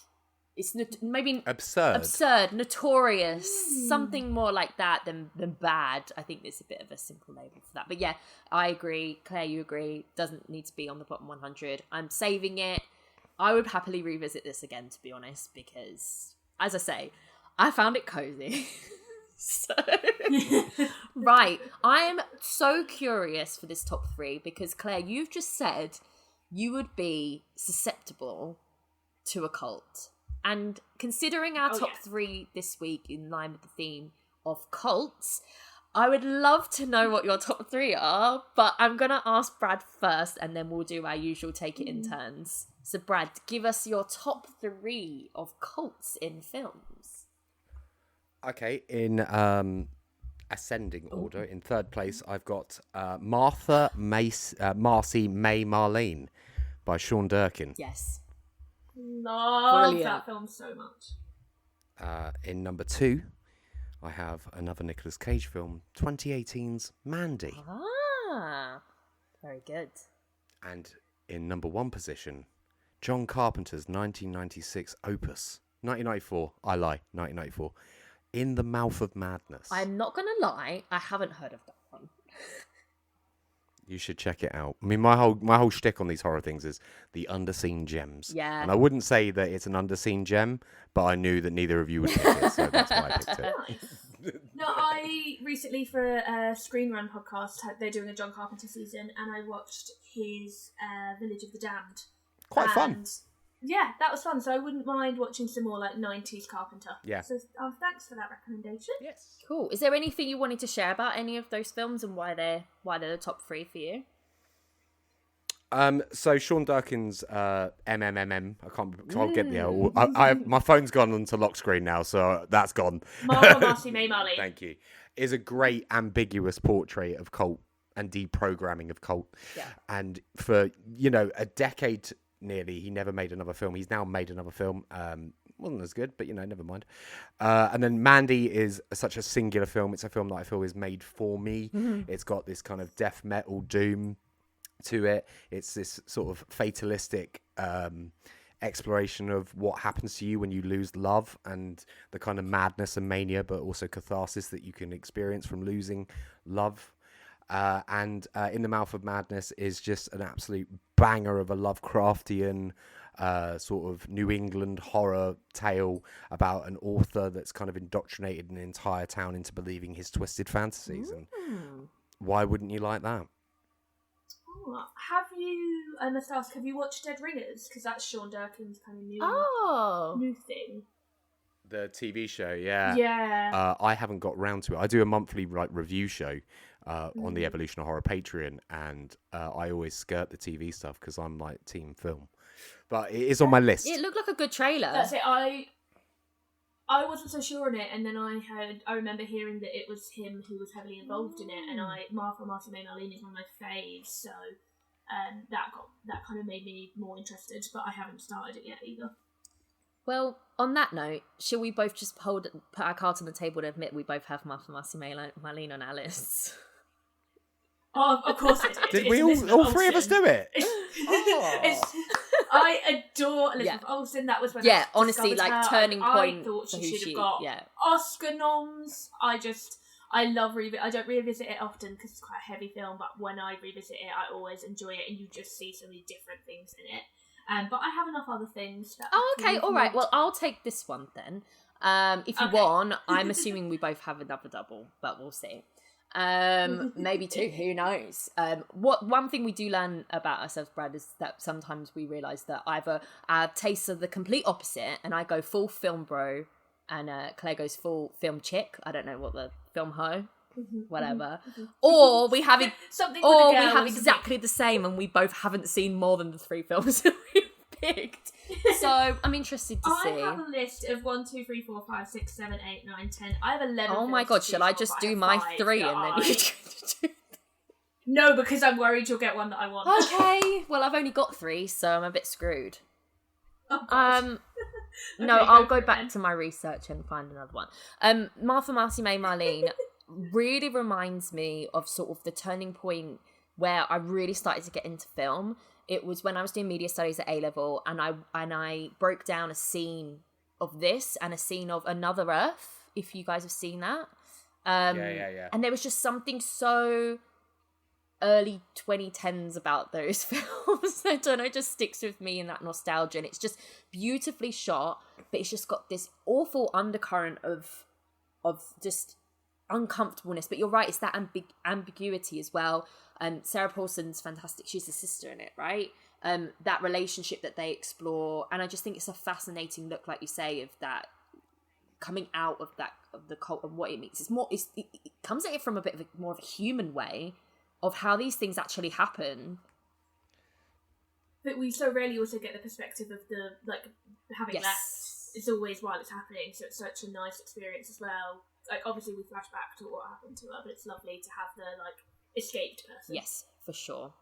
it's maybe absurd, notorious, something more like that than bad. I think there's a bit of a simple label for that. But yeah, I agree. Claire, you agree. Doesn't need to be on the bottom 100. I'm saving it. I would happily revisit this again, to be honest, because, as I say, I found it cozy. So, right. I am so curious for this top 3 because, Claire, you've just said you would be susceptible to a cult. And considering our top 3 this week in line with the theme of cults, I would love to know what your top 3 are, but I'm going to ask Brad first and then we'll do our usual take it in turns. So Brad, give us your top 3 of cults in films. Okay, in ascending order, in third place, I've got Marcy May Marlene by Sean Durkin. Yes. Love that film so much. In number 2, I have another Nicolas Cage film, 2018's Mandy. Ah, very good. And in number 1 position, John Carpenter's 1996 opus. 1994, I lie, 1994. In the Mouth of Madness. I'm not going to lie, I haven't heard of that one. You should check it out. I mean, my whole shtick on these horror things is the underseen gems. Yeah. And I wouldn't say that it's an underseen gem, but I knew that neither of you would pick it, so that's why I picked it. Nice. No, I recently, for a Screen Run podcast, they're doing a John Carpenter season, and I watched his Village of the Damned. Quite fun. Yeah, that was fun. So I wouldn't mind watching some more like 90s Carpenter. Yeah. So thanks for that recommendation. Yes. Cool. Is there anything you wanted to share about any of those films and why they're the top 3 for you? So Sean Durkin's MMMM. I can't get the L. My phone's gone onto lock screen now, so that's gone. Marcy May Marley. Thank you. Is a great ambiguous portrait of cult and deprogramming of cult. Yeah. And for a decade. Nearly, he never made another film. He's now made another film. Wasn't as good, but never mind. And then Mandy is such a singular film. It's a film that I feel is made for me. Mm-hmm. It's got this kind of death metal doom to it. It's this sort of fatalistic exploration of what happens to you when you lose love and the kind of madness and mania, but also catharsis that you can experience from losing love. And In the Mouth of Madness is just an absolute banger of a Lovecraftian sort of New England horror tale about an author that's kind of indoctrinated an entire town into believing his twisted fantasies. And why wouldn't you like that? Oh, I must ask, have you watched Dead Ringers? Because that's Sean Durkin's kind of new thing. The TV show, yeah. Yeah. I haven't got round to it. I do a monthly review show on the Evolution of Horror Patreon, and I always skirt the TV stuff because I'm like team film. But it is on my list. It looked like a good trailer. That's it. I wasn't so sure on it, and then I remember hearing that it was him who was heavily involved in it, and Marcy May Marlene is one of my faves, so that kind of made me more interested, but I haven't started it yet either. Well, on that note, shall we both just put our cards on the table and admit we both have Marcy May Marlene on our lists? Oh, of course I did. Did we all 3 of us do it? I adore Elizabeth Olsen. That was when I honestly, like her. turning point. I thought for she who should have got Oscar noms. I love I don't revisit it often because it's quite a heavy film, but when I revisit it, I always enjoy it, and you just see so many different things in it. But I have enough other things. Okay, all right. Well, I'll take this one then. If you want, I'm assuming we both have another double, but we'll see. Maybe 2. Who knows? One thing we do learn about ourselves, Brad, is that sometimes we realise that either our tastes are the complete opposite, and I go full film bro, and Claire goes full film chick. I don't know what the film hoe, whatever. Mm-hmm. Or we have something. or we have exactly the same, and we both haven't seen more than the 3 films that we've picked. So I'm interested to see. I have a list of 1, 2, 3, 4, 5, 6, 7, 8, 9, 10. I have 11. Oh my god! Shall I just do my 3 and then you do? No, because I'm worried you'll get one that I want. Okay. Well, I've only got 3, so I'm a bit screwed. Oh, no, okay, I'll go back then. to my research and find another one. Martha, Marcy, May, Marlene really reminds me of sort of the turning point where I really started to get into film. It was when I was doing media studies at A-level, and I broke down a scene of this and a scene of Another Earth, if you guys have seen that. Yeah. And there was just something so early 2010s about those films. I don't know, it just sticks with me in that nostalgia, and it's just beautifully shot, but it's just got this awful undercurrent of just uncomfortableness. But you're right, it's that ambiguity as well. Sarah Paulson's fantastic. She's the sister in it, right? That relationship that they explore, and I just think it's a fascinating look, like you say, of that coming out of the cult and what it means. It comes at it from a bit of more of a human way of how these things actually happen. But we so rarely also get the perspective of the, like, having left. It's always while it's happening, so it's such a nice experience as well. Like, obviously we flash back to what happened to her, but it's lovely to have the, like, escaped person. Yes, for sure.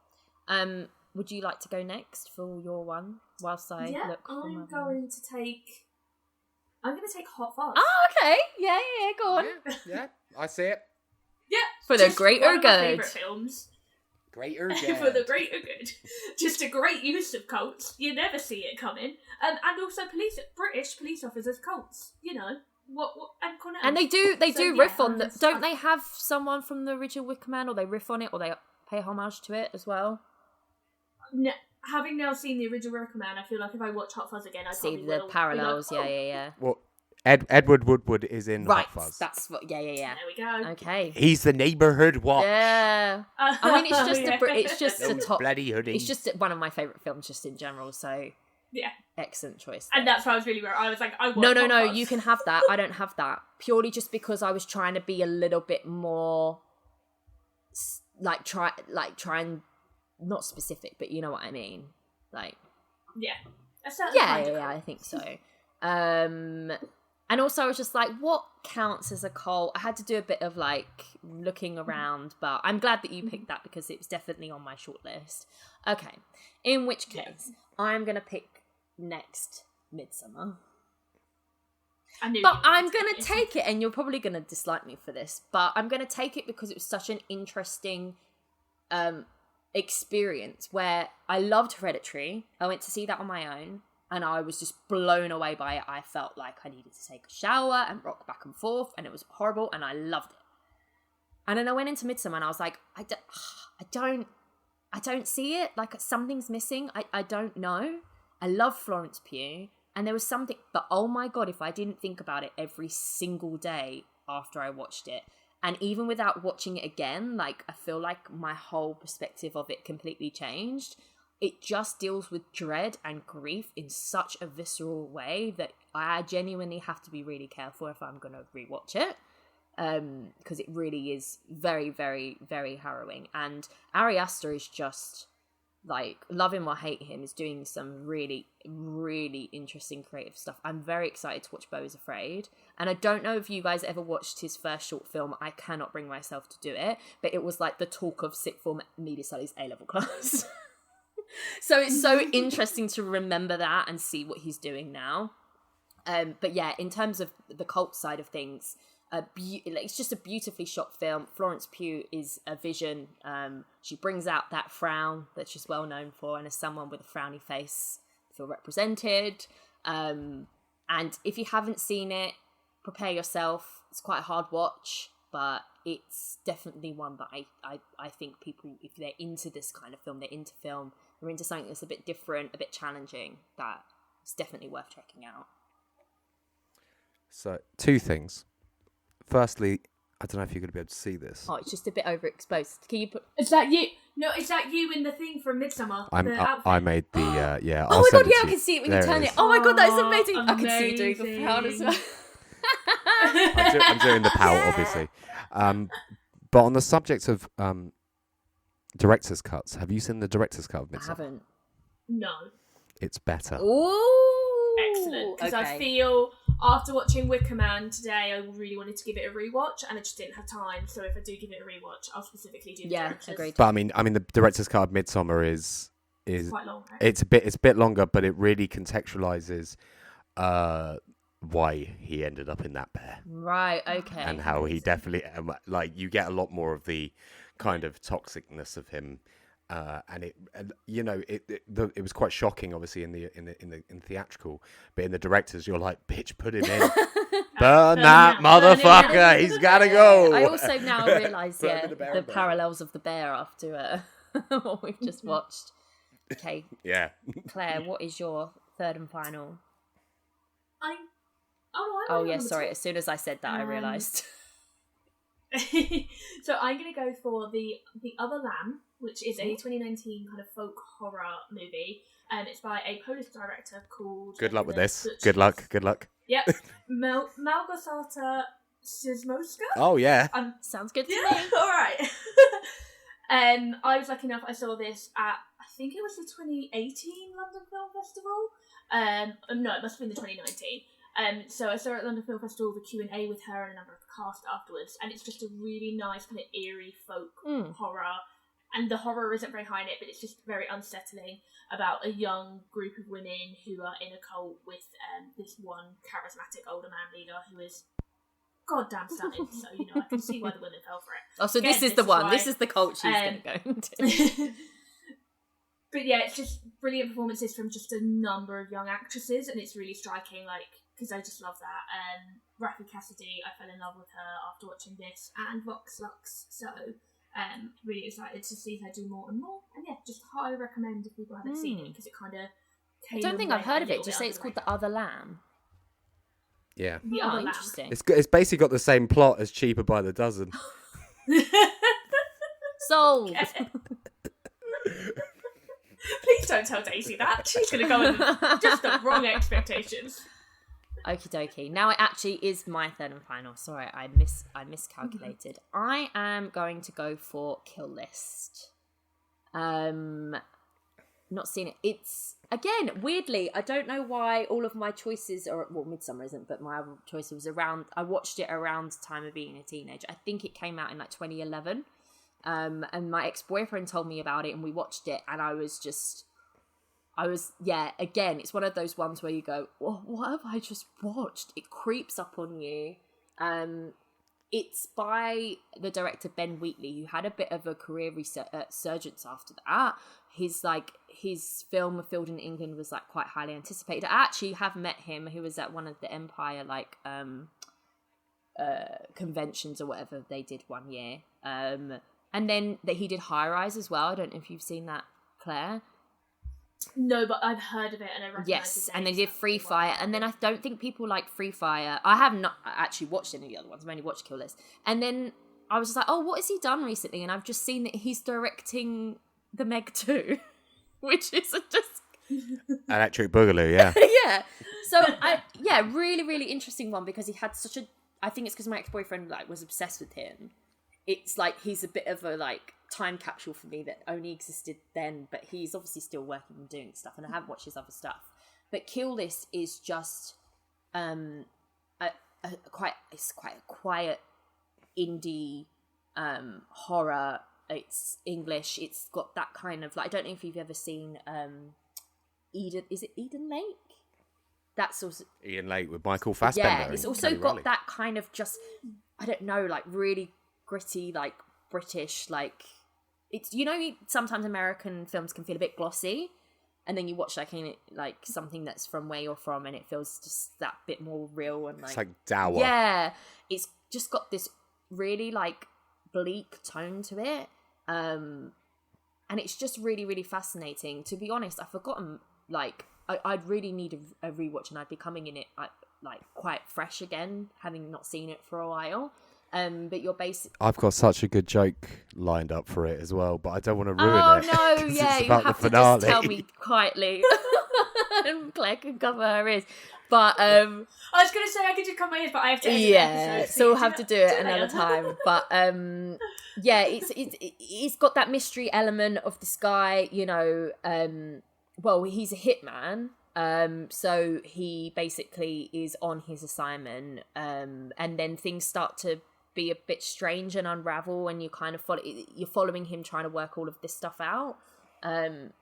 Would you like to go next for your one whilst I look for my one? I'm going to take Hot Fuzz. Oh, okay. Yeah, go on. Yeah, I see it. Yeah. For the greater good. Favourite films. Greater good. For the greater good. Just a great use of cults. You never see it coming. And also British police officers cults. You know. What and Cornell. And they do riff on the, don't they have someone from the original Wicker Man, or they riff on it, or they pay homage to it as well? No, having now seen the original Wicker Man, I feel like if I watch Hot Fuzz again, I see probably the will parallels. be like, Yeah. Well, Edward Woodward is in Right, Hot Fuzz. that's what. Yeah. There we go. Okay. He's the neighborhood watch. Yeah. I mean, it's just a Those top. bloody hoodies. It's just one of my favourite films, just in general. So yeah, excellent choice. And that's why I was really worried. I was like, I want No. Hot Fuzz. You can have that. I don't have that, purely just because I was trying to be a little bit more, try and not specific, but you know what I mean. Like, yeah, I think so. And also I was just like, what counts as a cult? I had to do a bit of like looking around, but I'm glad that you picked that because it was definitely on my shortlist. Okay, in which case I'm gonna pick next Midsummer. But I'm going to take it, and you're probably going to dislike me for this, but I'm going to take it because it was such an interesting experience where I loved Hereditary. I went to see that on my own, and I was just blown away by it. I felt like I needed to take a shower and rock back and forth, and it was horrible, and I loved it. And then I went into Midsummer, and I was like, I don't see it. Like, something's missing. I don't know. I love Florence Pugh. And there was something, but oh my God, if I didn't think about it every single day after I watched it, and even without watching it again, like, I feel like my whole perspective of it completely changed. It just deals with dread and grief in such a visceral way that I genuinely have to be really careful if I'm going to rewatch it. Because it really is very, very, very harrowing. And Ari Aster is just, like, love him or hate him, is doing some really, really interesting creative stuff. I'm very excited to watch Beau is Afraid. And I don't know if you guys ever watched his first short film. I cannot bring myself to do it. But it was like the talk of sixth form media studies A-level class. So it's so interesting to remember that and see what he's doing now. But yeah, in terms of the cult side of things, it's just a beautifully shot film. Florence Pugh is a vision. She brings out that frown that she's well known for, and as someone with a frowny face, I feel represented. And if you haven't seen it, prepare yourself. It's quite a hard watch, but it's definitely one that I think people, if they're into this kind of film, they're into something that's a bit different, a bit challenging, that it's definitely worth checking out. So, two things. Firstly, I don't know if you're going to be able to see this. Oh, it's just a bit overexposed. Can you put... Is that you? No, is that you in the thing from Midsummer? I made the, yeah. Oh my God, yeah, I can see it when you turn it. Oh my God, that is amazing. I can see you doing the frown as well. I'm doing the pout, obviously. But on the subject of director's cuts, have you seen the director's cut of I Midsommar? haven't. No. It's better. Ooh, Excellent. Because I okay. feel after watching Wicker Man today, I really wanted to give it a rewatch, and I just didn't have time. So if I do give it a rewatch, I'll specifically do the director's. Agreed. But I mean, the director's cut of Midsommar is Quite long, right? it's a bit longer, but it really contextualizes why he ended up in that bear. Right, okay. And how he definitely you get a lot more of the kind of toxicness of him, and it was quite shocking, obviously in the theatrical, but in the directors you're like, bitch, put him in, burn that motherfucker, he's gotta go. I also now realise the parallels of the bear after what we've just watched. Okay, Yeah. Claire, what is your third and final? Oh yeah, sorry. As soon as I said that, I realised. So I'm going to go for the Other Lamb, which is a 2019 kind of folk horror movie. It's by a Polish director called... Good luck with this. Good luck. Yep. Małgorzata Szymanowska? Oh, yeah. Sounds good to Yeah, me. all right. I was lucky enough, I saw this at, I think it was the 2018 London Film Festival. No, it must have been the 2019. So I saw it at London Film Festival, the Q&A with her and a number of the cast afterwards, and it's just a really nice kind of eerie folk horror, and the horror isn't very high in it, but it's just very unsettling, about a young group of women who are in a cult with this one charismatic older man leader who is goddamn stunning, so I can see why the women fell for it. Oh, so Again, this is the one. why, this is the cult she's going to go into. But yeah, it's just brilliant performances from just a number of young actresses, and it's really striking, because I just love that. Rafi Cassidy, I fell in love with her after watching this, and Vox Lux, so really excited to see her do more and more. And yeah, just highly recommend if people haven't seen it, because it kind of I don't think I've heard of it. Just say it's called The Other Lamb. Yeah. The Other Lamb. Interesting. It's basically got the same plot as Cheaper by the Dozen. Sold. Please don't tell Daisy that. She's going to go in with just the wrong expectations. Okie dokie. Now it actually is my third and final. Sorry, I miscalculated. I am going to go for Kill List. Not seen it. It's, again, weirdly, I don't know why all of my choices are, well, Midsommar isn't, but my other choice was I watched it around the time of being a teenager. I think it came out in 2011. And my ex-boyfriend told me about it and we watched it, and again, it's one of those ones where you go, well, what have I just watched? It creeps up on you. It's by the director Ben Wheatley, who had a bit of a career resurgence after that. His film Filmed in England was quite highly anticipated. I actually have met him. He was at one of the Empire conventions or whatever they did one year. And then he did High Rise as well. I don't know if you've seen that, Claire. No, but I've heard of it and I recognise Yes, the and they names. did Free Fire, and then I don't think people like Free Fire. I have not actually watched any of the other ones. I've only watched Kill List. And then I was just like, oh, what has he done recently? And I've just seen that he's directing The Meg 2, which is just... Electric Boogaloo, yeah. Yeah. So, really, really interesting one, because he had such a... I think it's because my ex-boyfriend was obsessed with him. It's he's a bit of a time capsule for me that only existed then, but he's obviously still working and doing stuff, and I have watched his other stuff. But Kill List is just quite a quiet indie horror. It's English. It's got that kind of I don't know if you've ever seen Eden. Is it Eden Lake? That's also Eden Lake with Michael Fassbender. Yeah, it's also got that kind of just, I don't know, really gritty, British, it's, sometimes American films can feel a bit glossy, and then you watch something that's from where you're from and it feels just that bit more real and it's dour. Yeah, it's just got this really bleak tone to it, and it's just really, really fascinating. To be honest, I've forgotten I'd really need a rewatch, and I'd be coming in it quite fresh again, having not seen it for a while. But you're basically... I've got such a good joke lined up for it as well, but I don't want to ruin it. Oh no, yeah, you have to just tell me quietly. and Claire can cover her ears. But I was gonna say I could just cover my ears, but I have to edit the episode, so we'll have to do it another time. But yeah, it's got that mystery element of this guy, you know. Well, he's a hitman. So he basically is on his assignment, and then things start to be a bit strange and unravel, and you're following him trying to work all of this stuff out.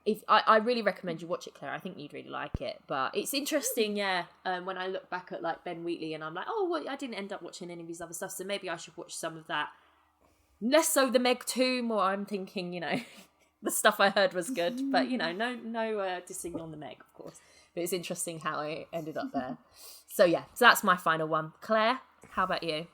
If I really recommend you watch it, Claire. I think you'd really like it. But it's interesting, yeah. When I look back at like Ben Wheatley, and I'm like, oh, well, I didn't end up watching any of his other stuff, so maybe I should watch some of that. Less so the Meg 2, more I'm thinking, you know, the stuff I heard was good, but you know, no dissing on the Meg, of course. But it's interesting how I ended up there. So yeah, so that's my final one. Claire, how about you?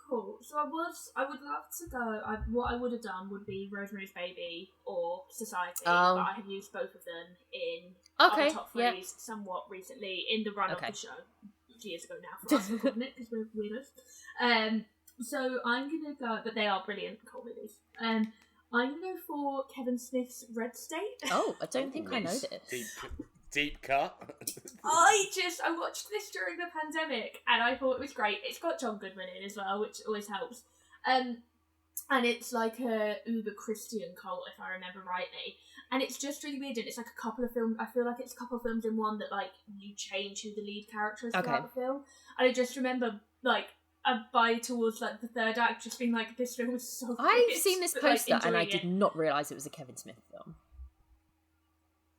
Cool. So I would love to go. What I would have done would be Rosemary's Baby or Society, but I have used both of them in other top threes somewhat recently in the run of the show. Years ago now for us, recording it because we're weirdos. So I'm gonna go, but they are brilliant cult movies. I'm gonna go for Kevin Smith's Red State. Oh, I don't think I know this. Deep cut. I watched this during the pandemic and I thought it was great. It's got John Goodman in as well, which always helps. And it's like a uber Christian cult, if I remember rightly. And it's just really weird. And it's like a couple of films. I feel like it's a couple of films in one that like you change who the lead character is throughout the film. And I just remember like by towards like the third act, just being like, this film was so. I've seen this poster and I did not realise it was a Kevin Smith film.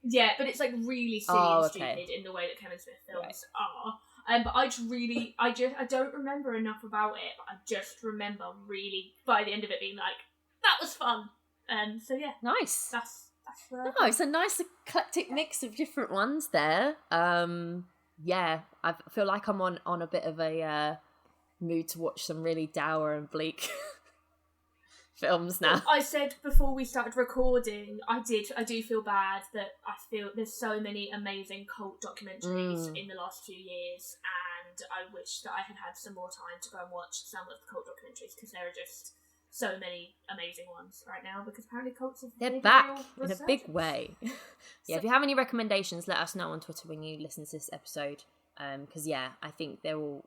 Yeah, but it's like really silly and stupid in the way that Kevin Smith films are. But I don't remember enough about it. But I just remember really by the end of it being like, that was fun. So yeah, nice. That's it's a nice eclectic mix of different ones there. Yeah, I feel like I'm on a bit of a mood to watch some really dour and bleak films now. I said before we started recording, I do feel bad that I feel there's so many amazing cult documentaries in the last few years, and I wish that I had had some more time to go and watch some of the cult documentaries, because there are just so many amazing ones right now, because apparently cults have they're back in a big way. Yeah, if you have any recommendations, let us know on Twitter when you listen to this episode, because I think they're all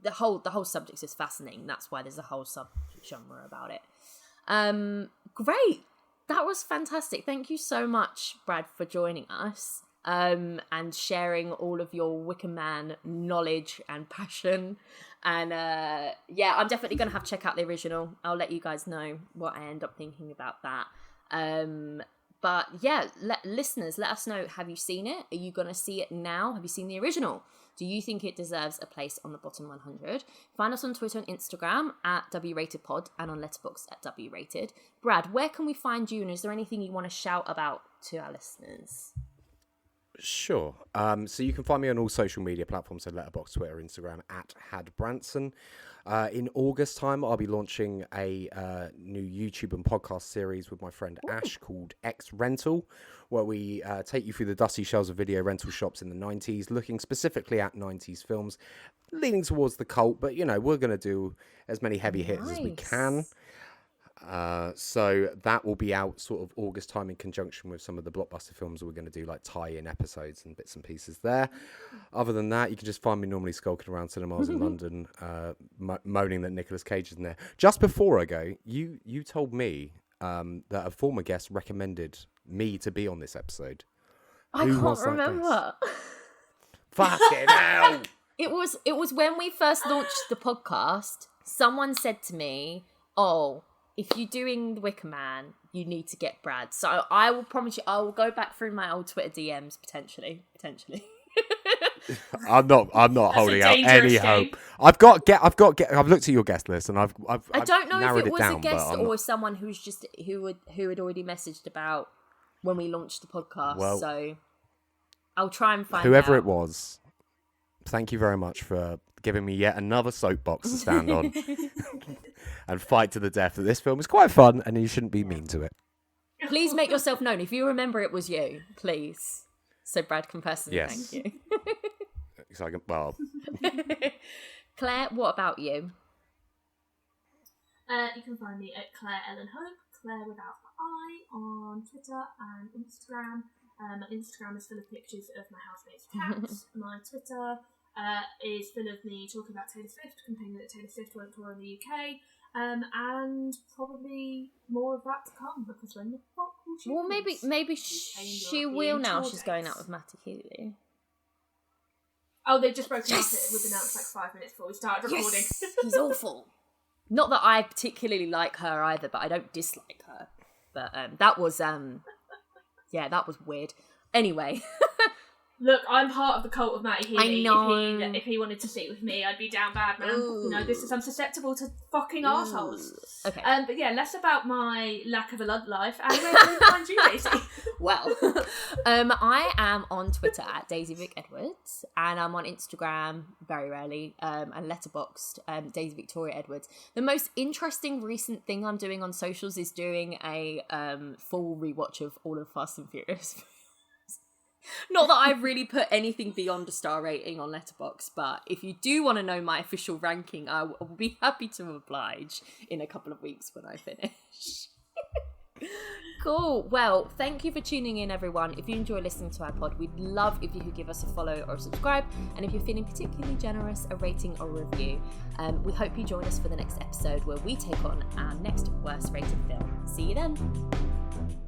the whole subject is fascinating. That's why there's a whole sub-genre about it. Great. That was fantastic. Thank you so much, Brad, for joining us and sharing all of your Wicker Man knowledge and passion. And I'm definitely going to have to check out the original. I'll let you guys know what I end up thinking about that. But yeah, listeners, let us know. Have you seen it? Are you going to see it now? Have you seen the original? Do you think it deserves a place on the bottom 100? Find us on Twitter and Instagram at WRatedPod and on Letterboxd at WRated. Brad, where can we find you, and is there anything you want to shout about to our listeners? Sure. So you can find me on all social media platforms, so Letterboxd, Twitter, Instagram at HadBranson. In August time, I'll be launching a new YouTube and podcast series with my friend Ash called X Rental, where we take you through the dusty shelves of video rental shops in the 90s, looking specifically at 90s films, leaning towards the cult, but, we're going to do as many heavy hitters as we can. So that will be out sort of August time in conjunction with some of the blockbuster films we're going to do, like tie-in episodes and bits and pieces there. Other than that, you can just find me normally skulking around cinemas in London, moaning that Nicolas Cage is in there. Just before I go, you told me that a former guest recommended me to be on this episode. I can't remember. Fucking hell! It was when we first launched the podcast. Someone said to me, "Oh, if you're doing the Wicker Man, you need to get Brad." So I will promise you, I will go back through my old Twitter DMs potentially. I'm not holding out any hope. I've looked at your guest list and I've I don't know if it was down, a guest or someone who had already messaged about when we launched the podcast. Well, so I'll try and find whoever it was. Thank you very much for giving me yet another soapbox to stand on and fight to the death that this film is quite fun and you shouldn't be mean to it. Please make yourself known. If you remember it was you, please. So Brad can personally thank you. Well. Claire, what about you? You can find me at Clare Ellen Hope, Claire without the I, on Twitter and Instagram. My Instagram is full of pictures of my housemates' cats. My Twitter is full of me talking about Taylor Swift, complaining that Taylor Swift won't tour in the UK, and probably more of that to come, because when the fuck will she? Well, maybe she will now. She's going out with Matty Healy. Oh, they've just broken up. It was announced like 5 minutes before we started recording. Yes, he's awful. Not that I particularly like her either, but I don't dislike her. But that was that was weird. Anyway. Look, I'm part of the cult of Matty Healy. I know. If he wanted to sit with me, I'd be down bad, man. Ooh. You know, I'm susceptible to fucking arseholes. Okay. But yeah, less about my lack of a love life and where can we find you, Daisy? Well, I am on Twitter at Daisy Vic Edwards, and I'm on Instagram very rarely, and Letterboxd, Daisy Victoria Edwards. The most interesting recent thing I'm doing on socials is doing a full rewatch of all of Fast and Furious. Not that I've really put anything beyond a star rating on Letterboxd, but if you do want to know my official ranking, I will be happy to oblige in a couple of weeks when I finish. Cool. Well, thank you for tuning in, everyone. If you enjoy listening to our pod, we'd love if you could give us a follow or a subscribe. And if you're feeling particularly generous, a rating or a review. We hope you join us for the next episode where we take on our next worst rated film. See you then.